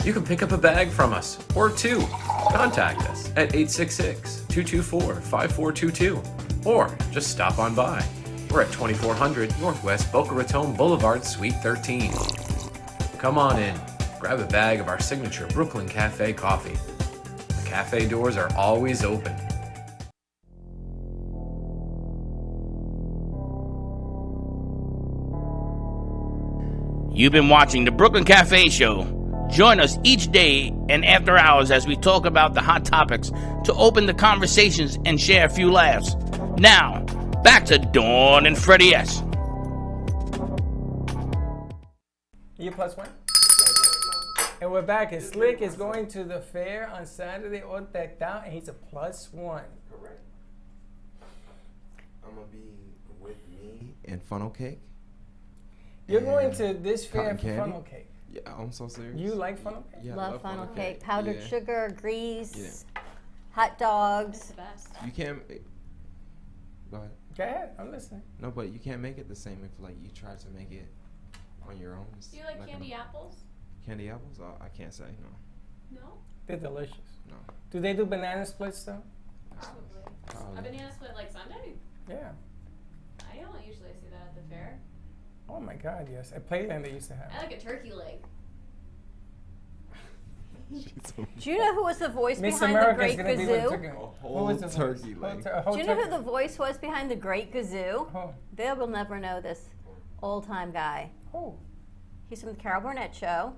You can pick up a bag from us, or two. Contact us at 866-224-5422, or just stop on by. We're at 2400 Northwest Boca Raton Boulevard, Suite 13. Come on in, grab a bag of our signature Brooklyn Cafe coffee. The cafe doors are always open. You've been watching the Brooklyn Cafe Show. Join us each day and after hours as we talk about the hot topics to open the conversations and share a few laughs. Now, back to Dawn and Freddy S. You +1? And we're back, and Slick is going to the fair on Saturday, all decked out, and he's a +1. Correct. I'm gonna be with me and funnel cake. You're and going to this fair cotton for candy. funnel cake. Yeah, I'm so serious. You like funnel cake? Yeah, I Love funnel cake. Yeah. Powdered sugar, grease, Yeah. hot It's dogs. the best. You can't. Go ahead. Go ahead, I'm listening. No, but you can't make it the same if like you try to make it on your own. It's Do you like not candy gonna- apples? Candy apples? Oh, I can't say no. No? They're delicious. No. Do they do banana splits though? Probably. Probably. A banana split like Sunday? Yeah. I don't usually see that at the fair. Oh my God, yes. At Playland they used to have. I like a turkey leg. Do you know who was the voice Miss behind America's the Great gonna be with Kazoo? turkey. A Who whole was the turkey voice? leg. A whole Do you know who turkey. the voice was behind the Great Kazoo? Oh. They will never know this old-time guy. Oh. He's from the Carol Burnett Show.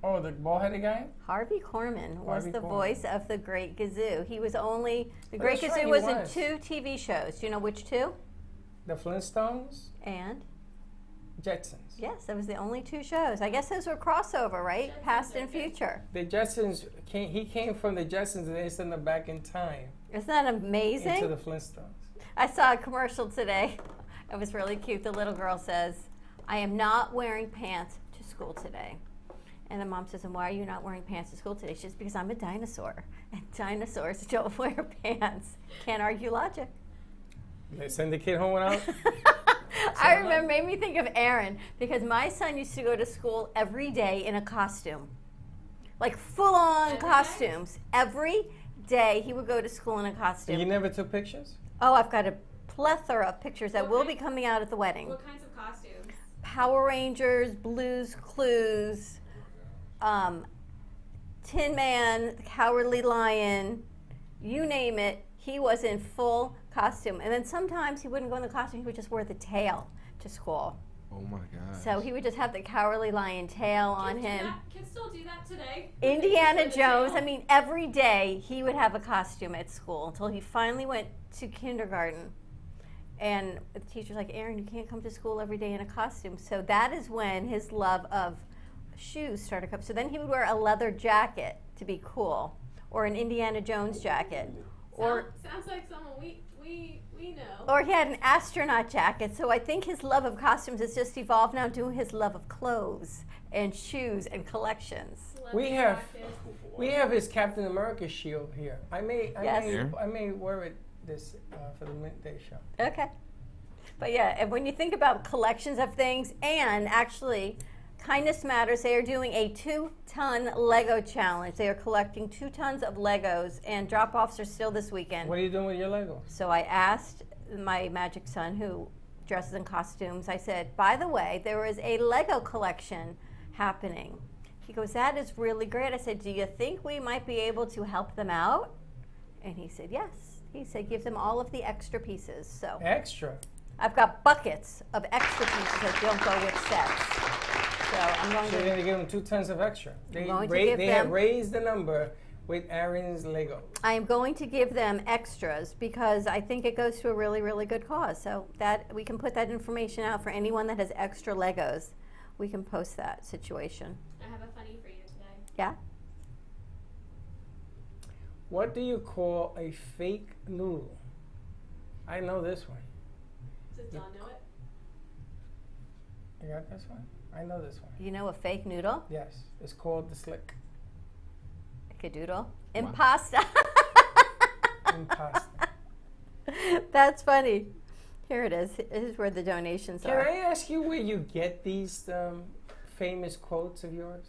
Oh, the bald-headed guy? Harvey Korman was Harvey the Korman. voice of the Great Kazoo. He was only, the Oh, Great that's right, Kazoo he was was. in 2 TV shows. Do you know which 2? The Flintstones? And? Jetsons. Yes, that was the only 2 shows. I guess those were crossover, right? Jetsons, Past and okay. future. The Jetsons, he came from the Jetsons and they sent him back in time Isn't that amazing? into the Flintstones. I saw a commercial today. It was really cute. The little girl says, I am not wearing pants to school today. And the mom says, and why are you not wearing pants to school today? She says, because I'm a dinosaur. And dinosaurs don't wear pants. Can't argue logic. They send the kid home without? I remember, made me think of Aaron, because my son used to go to school every day in a costume. Like full-on Every day? costumes. Every day he would go to school in a And costume. you never took pictures? Oh, I've got a plethora of pictures that will Okay. be coming out at the wedding. What kinds of costumes? Power Rangers, Blues Clues, Tin Man, Cowardly Lion, you name it, he was in full costume. And then sometimes he wouldn't go in the costume, he would just wear the tail to school. Oh my God. So he would just have the Cowardly Lion tail on Kids do him. that- Kids still do that today. Indiana With the Jones, tail. I mean, every day he would have a costume at school until he finally went to kindergarten. And the teacher's like, Aaron, you can't come to school every day in a costume. So that is when his love of shoes started coming. So then he would wear a leather jacket to be cool, or an Indiana Jones jacket. Or Sounds like someone we know. or he had an astronaut jacket. So I think his love of costumes has just evolved now to his love of clothes and shoes and collections. We have his Captain America shield here. I may wear it this for the midday show. Okay. But yeah, and when you think about collections of things, and actually, Kindness Matters, they are doing a 2-ton Lego challenge. They are collecting 2 tons of Legos, and drop-offs are still this weekend. What are you doing with your Legos? So I asked my magic son, who dresses in costumes, I said, by the way, there is a Lego collection happening. He goes, that is really great. I said, do you think we might be able to help them out? And he said, yes. He said, give them all of the extra pieces. So Extra. I've got buckets of extra pieces that don't go with sets. So I'm going So you're to. going to give them 2 tons of extra. They, going to give they them- have raised the number with Aaron's Lego. I am going to give them extras because I think it goes to a really, really good cause. So that we can put that information out for anyone that has extra Legos. We can post that situation. I have a funny for you today. Yeah. What do you call a fake noodle? I know this one. Does Dawn know it? You got this one? I know this one. You know a fake noodle? Yes. It's called the slick. Cadoodle? Impasta. Impasta. That's funny. Here it is. This is where the donations Can are. I ask you where you get these famous quotes of yours?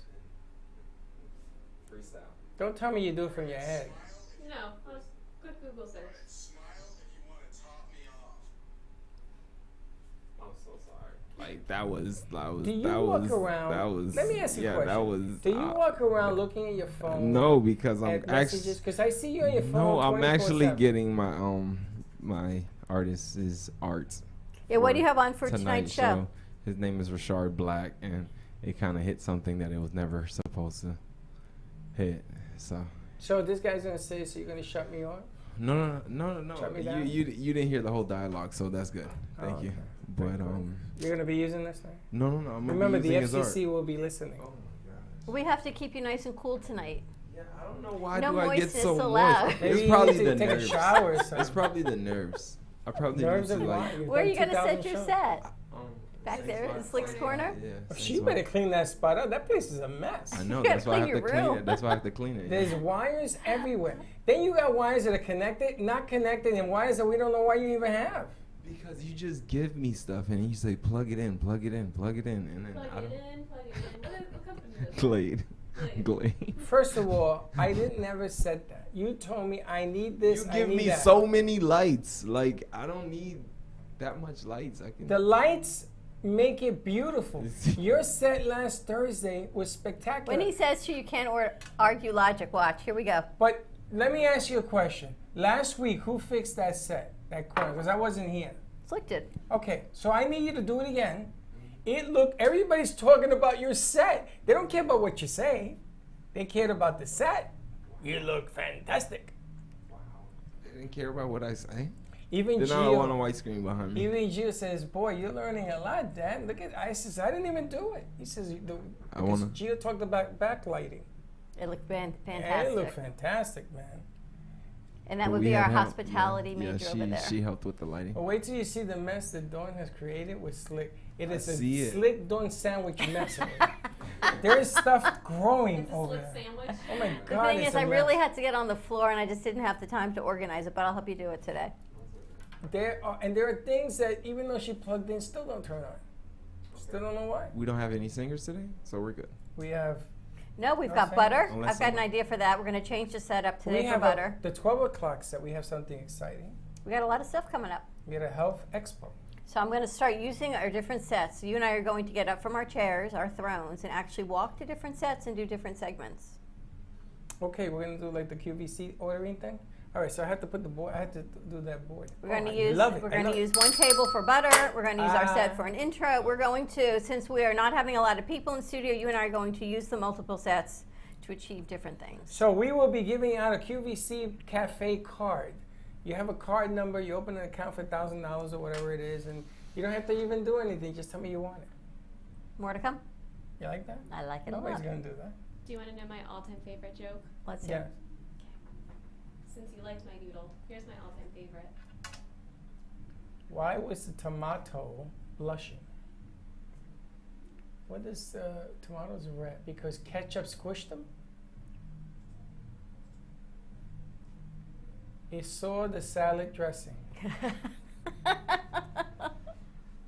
freestyle. Don't tell me you do it from your head. No, just quick Google search. I'm so sorry. Like that was. Do you that walk was, around? That was. Let me ask you a question. That was. Do you walk around looking at your phone? No, because I'm at actually. messages? Because I see you on your phone. No, I'm actually 24/7. getting my artist's art. Yeah, what do you have on for tonight's show? His name is Rashard Black, and it kind of hit something that it was never supposed to hit. So this guy's gonna say, so you're gonna shut me off? no. Shut me down? You didn't hear the whole dialogue, so that's good. Thank you. Okay. But You're gonna be using this thing? no. I'm gonna Remember, be the using his FCC art. will be listening. Oh my gosh. We have to keep you nice and cool tonight. Yeah, I don't know why No do I get moistness so allowed. moist. Maybe It's you probably need the to take nerves. a shower or something. It's probably the nerves. I probably Nerves need of to what? like. You've Where are done you going to 2,000 set your shows. set? Back there in Saints Slick's Park. corner? Yeah. She Saints better Park. clean that spot up. That place is a mess. I know. You gotta That's why I have clean to your clean room. it. That's why I have to clean it. There's wires everywhere. Then you got wires that are connected, not connected, and wires that we don't know why you even have. Because you just give me stuff and you say plug it in, plug it in, plug it in, and then Plug I don't. it in. What company is it? Glade. Glade. Glade. First of all, I didn't never said that. You told me I need this. You I give need me that. so many lights. Like I don't need that much lights. I can. The lights make it beautiful. Your set last Thursday was spectacular. When he says to you, can't argue logic, watch. Here we go. But let me ask you a question. Last week, who fixed that set, that corner? Because I wasn't here. Slick did. Okay, so I need you to do it again. Everybody's talking about your set. They don't care about what you say. They cared about the set. You look fantastic. They didn't care about what I say. Even Then I don't want a Gio, white screen behind me. even Gio says, "Boy, you're learning a lot, Dad. Look at." I says, "I didn't even do it." He says, "Because Gio talked about backlighting. It looked fantastic. And it looked fantastic, man." And that But would we be our had help. hospitality Yeah, major over there. she helped with the lighting. But wait till you see the mess that Dawn has created with Slick. It is see a it. Slick Dawn sandwich mess. There is stuff growing It's a over Slick there. sandwich. Oh my The God! thing it's is, a I really mess. had to get on the floor, and I just didn't have the time to organize it, but I'll help you do it today. There are things that even though she plugged in, still don't turn on. Still don't know why. We don't have any singers today, so we're good. We have No, we've No got singers? butter. Unless I've got an someone- idea for that. We're going to change the setup today we for have butter. the 12 o'clock set. We have something exciting. We got a lot of stuff coming up. We got a health expo. So I'm going to start using our different sets. So you and I are going to get up from our chairs, our thrones, and actually walk to different sets and do different segments. Okay, we're gonna do like the QVC ordering thing. All right, so I had to put the board. I had to do that board. We're going to I use love it. we're I going love to it. use one table for butter. We're going to use our set Ah. for an intro. We're going to, since we are not having a lot of people in studio, you and I are going to use the multiple sets to achieve different things. So we will be giving out a QVC Cafe card. You have a card number. You open an account for $1,000 or whatever it is, and you don't have to even do anything. Just tell me you want it. More to come? You like that? I like it a Nobody's lot. gonna do that. Do you want to know my all-time favorite joke? Let's see. Yeah. Since you liked my noodle, here's my all-time favorite. Why was the tomato blushing? What is tomatoes red? Because ketchup squished them? It saw the salad dressing.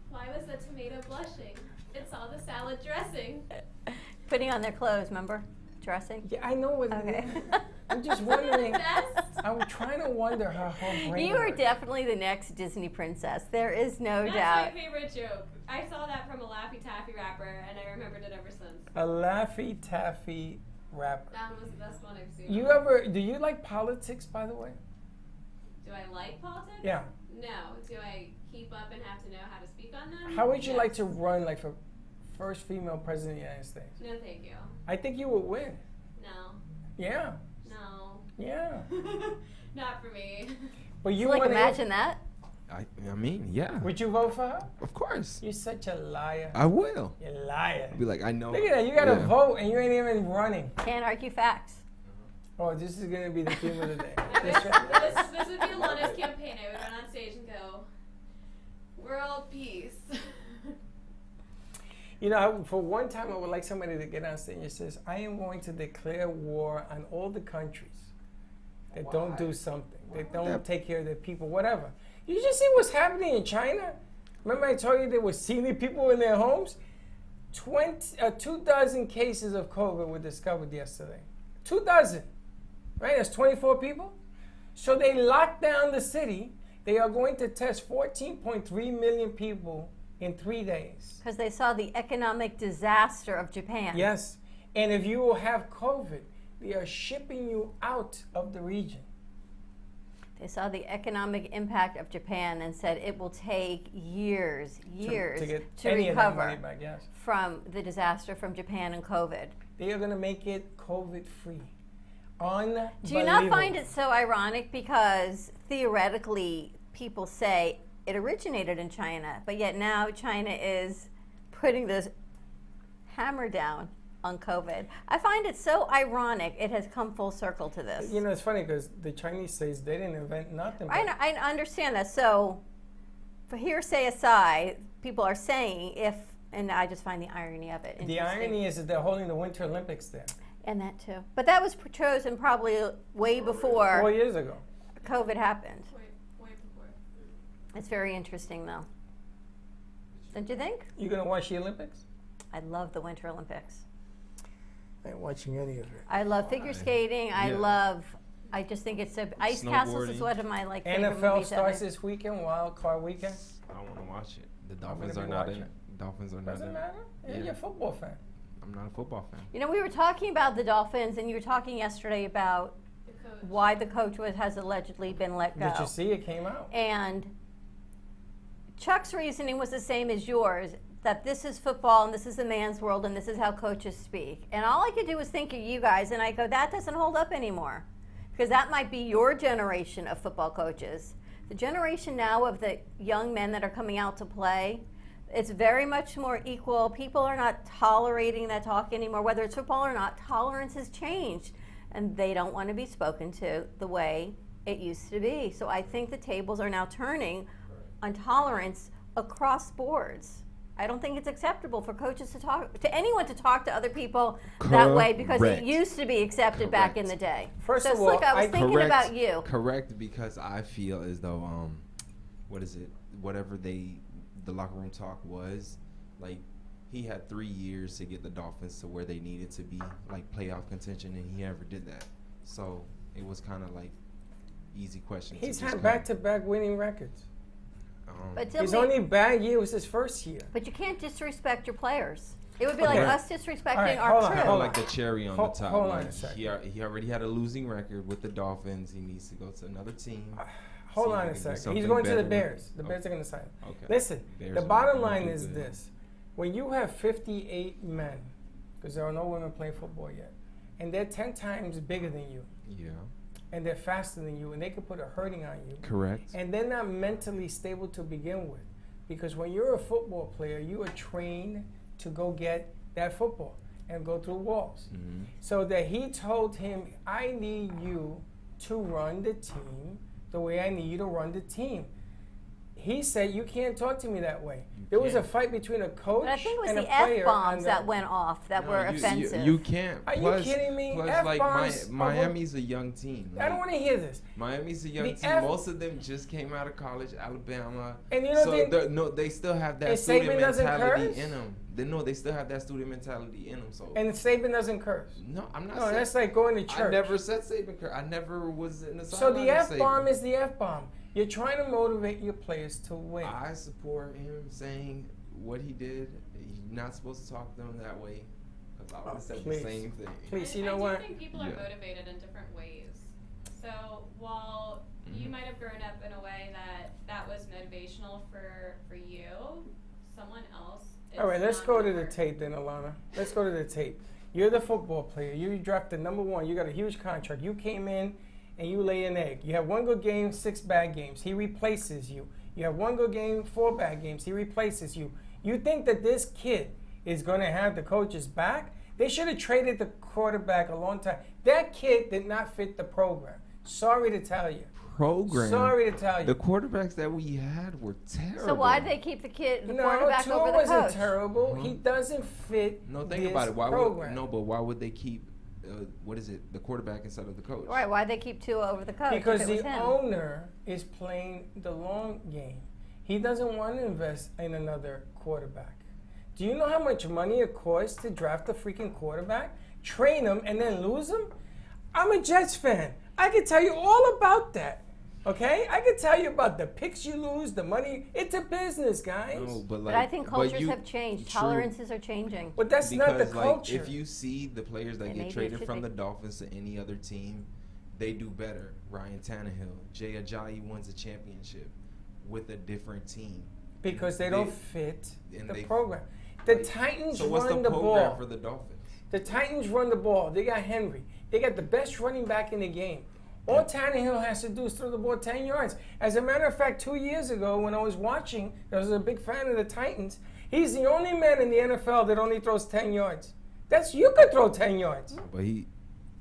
Why was the tomato blushing? It saw the salad dressing. Putting on their clothes, remember? Dressing. Yeah, I know what Okay. it is. I'm just wondering. Best. I'm trying to wonder how her brain You are works. definitely the next Disney princess. There is no That's doubt. my favorite joke. I saw that from a Laffy Taffy rapper, and I remembered it ever since. A Laffy Taffy rapper. That was the best one I've seen. Do you like politics, by the way? Do I like politics? Yeah. No. Do I keep up and have to know how to speak on them? How would you Yes. like to run like for first female president of the United States? No, thank you. I think you would win. No. Yeah. No. Yeah. Not for me. But you Like, want imagine that. I mean, yeah. Would you vote for her? Of course. You're such a liar. I will. You're a liar. I'll be like, I know. Look at that. You got to Yeah. vote and you ain't even running. Can't argue facts. Oh, this is going to be the theme of the day. This would be Alana's campaign. I would run on stage and go, world peace. You know, for one time, I would like somebody to get on stage and says, I am going to declare war on all the countries that don't do something, that don't take care of their people, whatever. You just see what's happening in China? Remember I told you there were seeing people in their homes? 2 dozen cases of COVID were discovered yesterday. 2 dozen, right? That's 24 people. So they locked down the city. They are going to test 14.3 million people in 3 days. Because they saw the economic disaster of Japan. Yes. And if you will have COVID, they are shipping you out of the region. They saw the economic impact of Japan and said it will take years to get to any of that recover money back, yes. from the disaster from Japan and COVID. They are going to make it COVID-free. Do you not find it so ironic because theoretically people say it originated in China, but yet now China is putting this hammer down on COVID? I find it so ironic it has come full circle to this. You know, it's funny because the Chinese says they didn't invent nothing. I understand that. So, for hearsay aside, people are saying and I just find the irony of it interesting. The irony is that they're holding the Winter Olympics there. And that too. But that was chosen probably way before 4 years ago. COVID happened. Way before. It's very interesting though. Don't you think? You going to watch the Olympics? I love the Winter Olympics. I ain't watching any of it. I love figure skating. I just think it's Ice Castles is one of my favorite NFL movies starts ever. this weekend, Wild Card Weekend. I don't want to watch it. The I'm Dolphins gonna are be not in watching. it. Dolphins are not Doesn't in matter. it. You're a football fan. I'm not a football fan. You know, we were talking about the Dolphins, and you were talking yesterday about why the coach has allegedly been let go. Did you see it came out? And Chuck's reasoning was the same as yours, that this is football and this is a man's world and this is how coaches speak. And all I could do was think of you guys, and I go, that doesn't hold up anymore. Because that might be your generation of football coaches. The generation now of the young men that are coming out to play, it's very much more equal. People are not tolerating that talk anymore. Whether it's football or not, tolerance has changed. And they don't want to be spoken to the way it used to be. So I think the tables are now turning on tolerance across boards. I don't think it's acceptable for coaches to anyone to talk to other people that way, because it used to be accepted back in the day. First so of all, Slick, I was thinking about you. Correct, because I feel as though whatever the locker room talk was, like, he had 3 years to get the Dolphins to where they needed to be, like playoff contention, and he never did that. So it was kind of like easy question. He's had back-to-back winning records. But his only bad year was his first year. But you can't disrespect your players. It would be like us disrespecting our crew. Kind of like the cherry on the top. Hold on a second. He already had a losing record with the Dolphins. He needs to go to another team. Hold on a second. He's going to the Bears. The Bears are going to sign him. Okay. Listen, Bears the are bottom gonna line do is good. this. When you have 58 men, because there are no women playing football yet, and they're 10 times bigger than you. Yeah. And they're faster than you, and they could put a hurting on you. Correct. And they're not mentally stable to begin with. Because when you're a football player, you are trained to go get that football and go through walls. Mm-hmm. So that he told him, I need you to run the team the way I need you to run the team. He said, you can't talk to me that way. There was a fight between a coach But I think it was and a the player. F-bombs that went off that were offensive. You can't. Are you kidding me? Plus, F-bombs Miami's a young team. I don't want to hear this. Miami's a young team. Most of them just came out of college, Alabama. And you know so they still have that and student Saban doesn't mentality curse? in them. They still have that student mentality in them. So. And Saban doesn't curse. No, I'm not. No, saying, that's like going to church. I never said Saban curse. I never was in the So the F-bomb Saban. is the F-bomb. You're trying to motivate your players to win. I support him saying what he did. You're not supposed to talk to them that way. Because I would have said the same thing. Please, you I know what? I do think people are motivated in different ways. So while you might have grown up in a way that was motivational for you, someone else. All right, let's go to the tape then, Alana. Let's go to the tape. You're the football player. You drafted #1. You got a huge contract. You came in and you lay an egg. You have 1 good game, 6 bad games. He replaces you. You have 1 good game, 4 bad games. He replaces you. You think that this kid is going to have the coach's back? They should have traded the quarterback a long time. That kid did not fit the program. Sorry to tell you. Sorry to tell you. The quarterbacks that we had were terrible. So why did they keep the quarterback Tua over the wasn't coach? terrible. He doesn't fit No, think this about it. program. But why would they keep, the quarterback instead of the coach? Right, why'd they keep Tua over the coach? Because if it was the him? owner is playing the long game. He doesn't want to invest in another quarterback. Do you know how much money it costs to draft a freaking quarterback, train him, and then lose him? I'm a Jets fan. I can tell you all about that. Okay? I can tell you about the picks you lose, the money. It's a business, guys. No, but But I think cultures have changed. True. Tolerances are changing. But that's not the Because, culture. if you see the players that And maybe get it traded should from be. the Dolphins to any other team, they do better. Ryan Tannehill, Jay Ajayi wins a championship with a different team. Because they don't fit and the they- program. The like, Titans So what's run the the program ball. for the Dolphins? The Titans run the ball. They got Henry. They got the best running back in the game. All Tannehill has to do is throw the ball 10 yards. As a matter of fact, 2 years ago when I was watching, I was a big fan of the Titans. He's the only man in the NFL that only throws 10 yards. You could throw 10 yards. But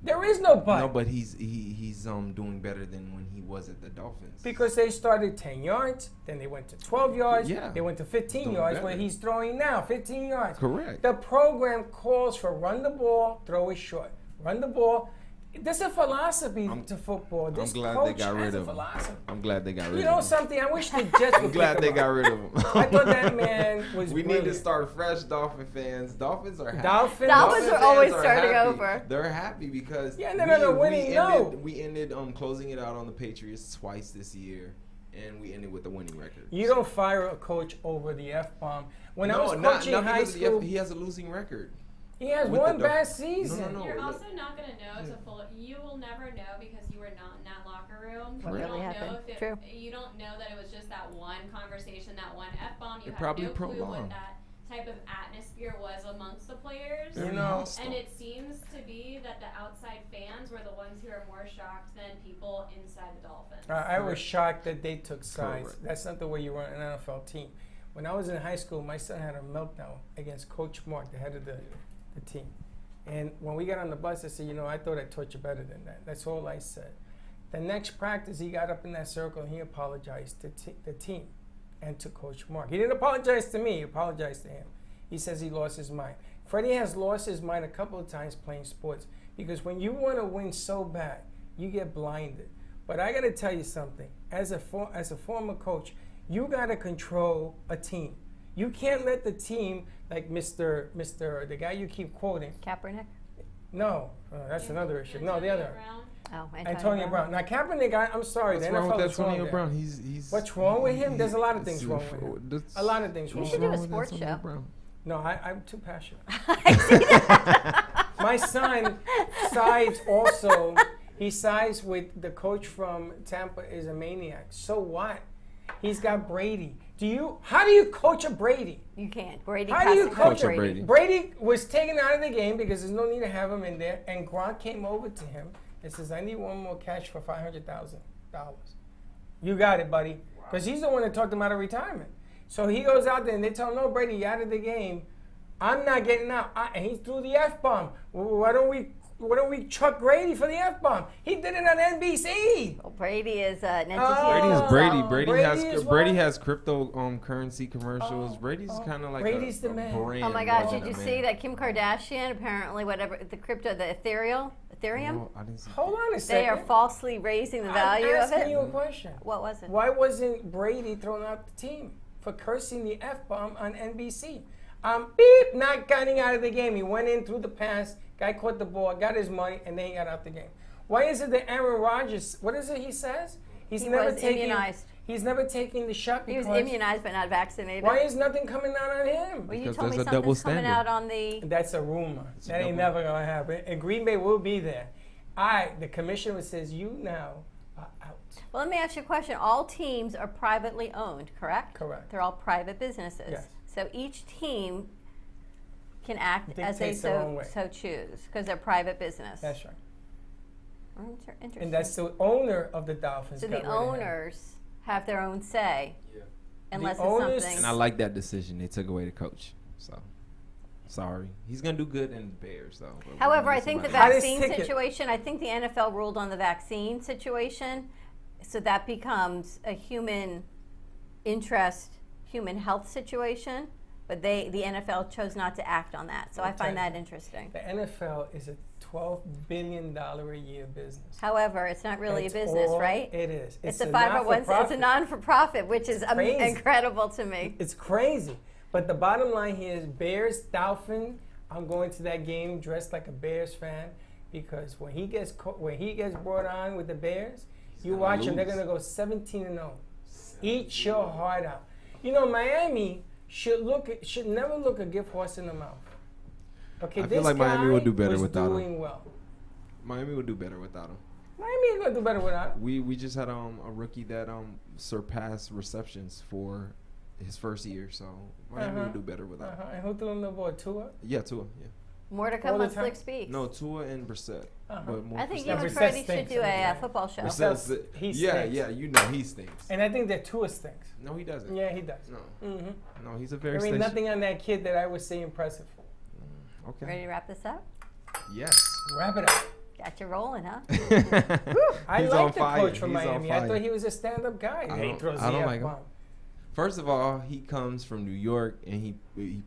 There is no but. no, but he's doing better than when he was at the Dolphins. Because they started 10 yards, then they went to 12 yards, Yeah. they went to 15 Doing yards, better. where he's throwing now, 15 yards. Correct. The program calls for run the ball, throw it short. Run the ball. There's a philosophy to football. This I'm glad coach they got has rid a of him. philosophy. I'm glad they got rid You of know him. something? I wish the Jets would I'm glad pick they him got up. rid of him. I thought that man was We brilliant. need to start fresh, Dolphin fans. Dolphins are happy. Dolphins Dolphins are fans always are starting happy. over. They're happy because Yeah, no, winning, no. we ended closing it out on the Patriots twice this year, and we ended with a winning record. You don't fire a coach over the F-bomb. When I No, was not coaching high because of the school, he has a losing record. he has with one the bad Dolphins. season. No. You're also not going to know you will never know because you were not in that locker room. What You really don't happened. know if True. You don't know that it was just that one conversation, that one F-bomb. You It have probably no clue what prolonged. that type of atmosphere was amongst the players. You know, And it seems to be that the outside fans were the ones who are more shocked than people inside the Dolphins. I was shocked that they took sides. Correct. That's not the way you run an NFL team. When I was in high school, my son had a meltdown against Coach Mark, the head of the team. And when we got on the bus, I said, I thought I taught you better than that. That's all I said. The next practice, he got up in that circle and he apologized to the team and to Coach Mark. He didn't apologize to me. He apologized to him. He says he lost his mind. Freddie has lost his mind a couple of times playing sports because when you want to win so bad, you get blinded. But I got to tell you something. As a former coach, you got to control a team. You can't let the team, like the guy you keep quoting. Kaepernick? No, that's another issue. No, the other. Oh, Antonio Brown. Now, Kaepernick, I'm sorry. What's the wrong NFL with is wrong Antonio there. Brown? He's What's wrong with him? There's a lot of things wrong with him. A lot of things You wrong should with do him. a sports show. No, I'm too passionate. My son sides also. He sides with the coach from Tampa is a maniac. So what? He's got Brady. How do you coach a Brady? You can't. Brady How do you has to coach a a Brady? Brady was taken out of the game because there's no need to have him in there. And Gronk came over to him and says, I need one more catch for $500,000. You got it, buddy. Because he's the one that talked him out of retirement. So he goes out there and they tell him, no, Brady, you're out of the game. I'm not getting out. And he threw the F-bomb. Why don't we chuck Brady for the F-bomb? He did it on NBC. Well, Brady is an entity. Oh. Brady is Brady. Brady Brady is has cryptocurrency commercials. Brady's kind of like Brady's a the man. brand. Oh my gosh, more did than you a see man. that Kim Kardashian, apparently, whatever, the Ethereum? No, I didn't see Hold on a They second. are falsely raising the value I'm of asking it. you a question. What was it? Why wasn't Brady thrown out the team for cursing the F-bomb on NBC? Not getting out of the game. He went in through the pass, guy caught the ball, got his money, and then he got out the game. Why is it that Aaron Rodgers, what is it he says? He was immunized. He's never taking the shot He because was immunized but not vaccinated. why is nothing coming out on him? Well, you Because told me there's a double something's coming standard. out on the. That's a rumor. That ain't double- never gonna happen. And Green Bay will be there. The commissioner says you now are out. Well, let me ask you a question. All teams are privately owned, correct? Correct. They're all private businesses. Yes. So each team can act as they Dictates their own so way. choose because they're private business. That's right. Interesting. And that's the owner of the Dolphins. so got the rid of him. owners have their own say, unless it's owners- something. And I like that decision. They took away the coach. So, sorry. He's going to do good in the Bears, though. but we're However, gonna I miss think the him out. Hottest vaccine ticket. situation, I think the NFL ruled on the vaccine situation, so that becomes a human interest, human health situation, but the NFL chose not to act on that. So I find that interesting. The NFL is a $12 billion a year business. However, it's not really That's a business, all right? It is. It's a 501. It's a non-for-profit, which is crazy. incredible to me. It's crazy. But the bottom line here is Bears, Dolphin. I'm going to that game dressed like a Bears fan. because when he gets brought on with the Bears, you gonna watch him. They're lose. gonna go 17-0. Eat your heart out. You know, Miami should never look a gift horse in the mouth. Okay, I this feel like Miami guy would do better was without him. doing well. Miami would do better without him. Miami is gonna do better without him. We just had a rookie that surpassed receptions for his first year, so Miami would do better without him. And who threw him the ball? Tua? Yeah, Tua. Yeah. More to All come the on time? Slick Speaks. No, Tua and Brissett. But more I think Yeah, you and Brissett Freddie should stinks, do a anyway. football show. Brissett's He yeah, stinks. yeah, you know he stinks. And I think that Tua stinks. No, he doesn't. Yeah, he does. No, Mm-hmm. no, he's a very. There ain't station- nothing on that kid that I would say impressive. Okay. Ready to wrap this up? Yes. Wrap it up. Got you rolling, huh? I He's like on the fire. coach from He's on Miami. I fire. thought he was a stand-up guy. I He don't- throws I the don't like him. F-bomb. First of all, he comes from New York and he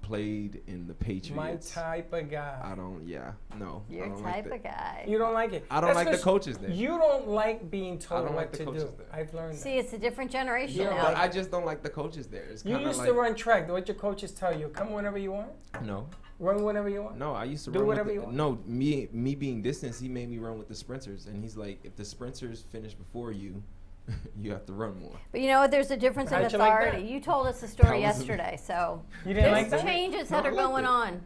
played in the Patriots. My type of guy. I don't. Yeah. No. I Your don't type like of guy. You don't like it. I don't That's like the 'cause coaches there. You don't like being told don't what like the to coaches do. there. I've learned See, it's a different generation You don't now. But I just don't like the coaches there. It's that. You kinda used like, to run track. What your coaches tell you? Come whenever you want. No. Run whenever you want. No, I used to Do run whatever with you the, want. No, me being distance, he made me run with the sprinters, and he's like, if the sprinters finish before you, you have to run more. But you know what? There's a difference in How'd you like authority. that? You told us the story That was- yesterday, so You didn't there's like that? changes No, that I are liked going it. on.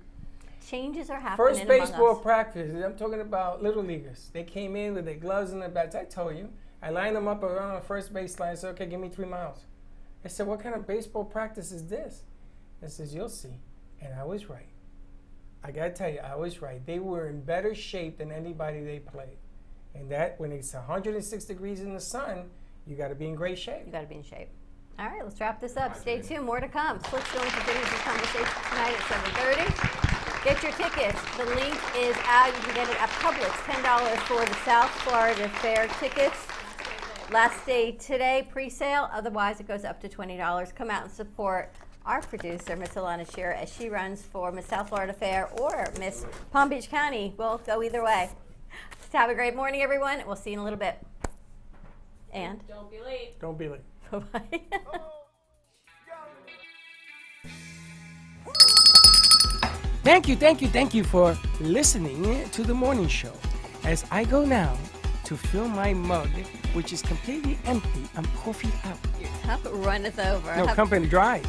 Changes are happening First among baseball us. practice. I'm talking about little leaguers. They came in with their gloves and their bats. I told you. I lined them up around the first baseline. I said, okay, give me 3 miles. I said, what kind of baseball practice is this? I says, you'll see. And I was right. I got to tell you, I was right. They were in better shape than anybody they played. And that, when it's 106 degrees in the sun, you got to be in great shape. You got to be in shape. All right, let's wrap this up. Stay tuned. More to come. Slick's going to continue this conversation tonight at 7:30. Get your tickets. The link is out. You can get it at Publix. $10 for the South Florida Fair tickets. Last day today, pre-sale. Otherwise, it goes up to $20. Come out and support our producer, Miss Alana Shearer, as she runs for Miss South Florida Fair or Miss Palm Beach County. We'll go either way. Just have a great morning, everyone. We'll see you in a little bit. And Don't be late. Don't be late. bye-bye. Thank you for listening to the morning show. As I go now to fill my mug, which is completely empty, I'm coffee out. Your cup runneth over. No, Have company dry.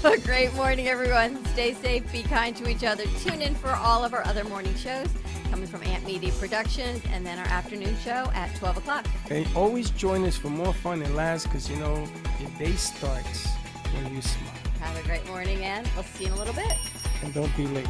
a great morning, everyone. Stay safe, be kind to each other. Tune in for all of our other morning shows coming from Ant Media Productions, and then our afternoon show at 12 o'clock. And always join us for more fun and laughs, because, you know, your day starts when you smile. Have a great morning, and we'll see you in a little bit. And don't be late.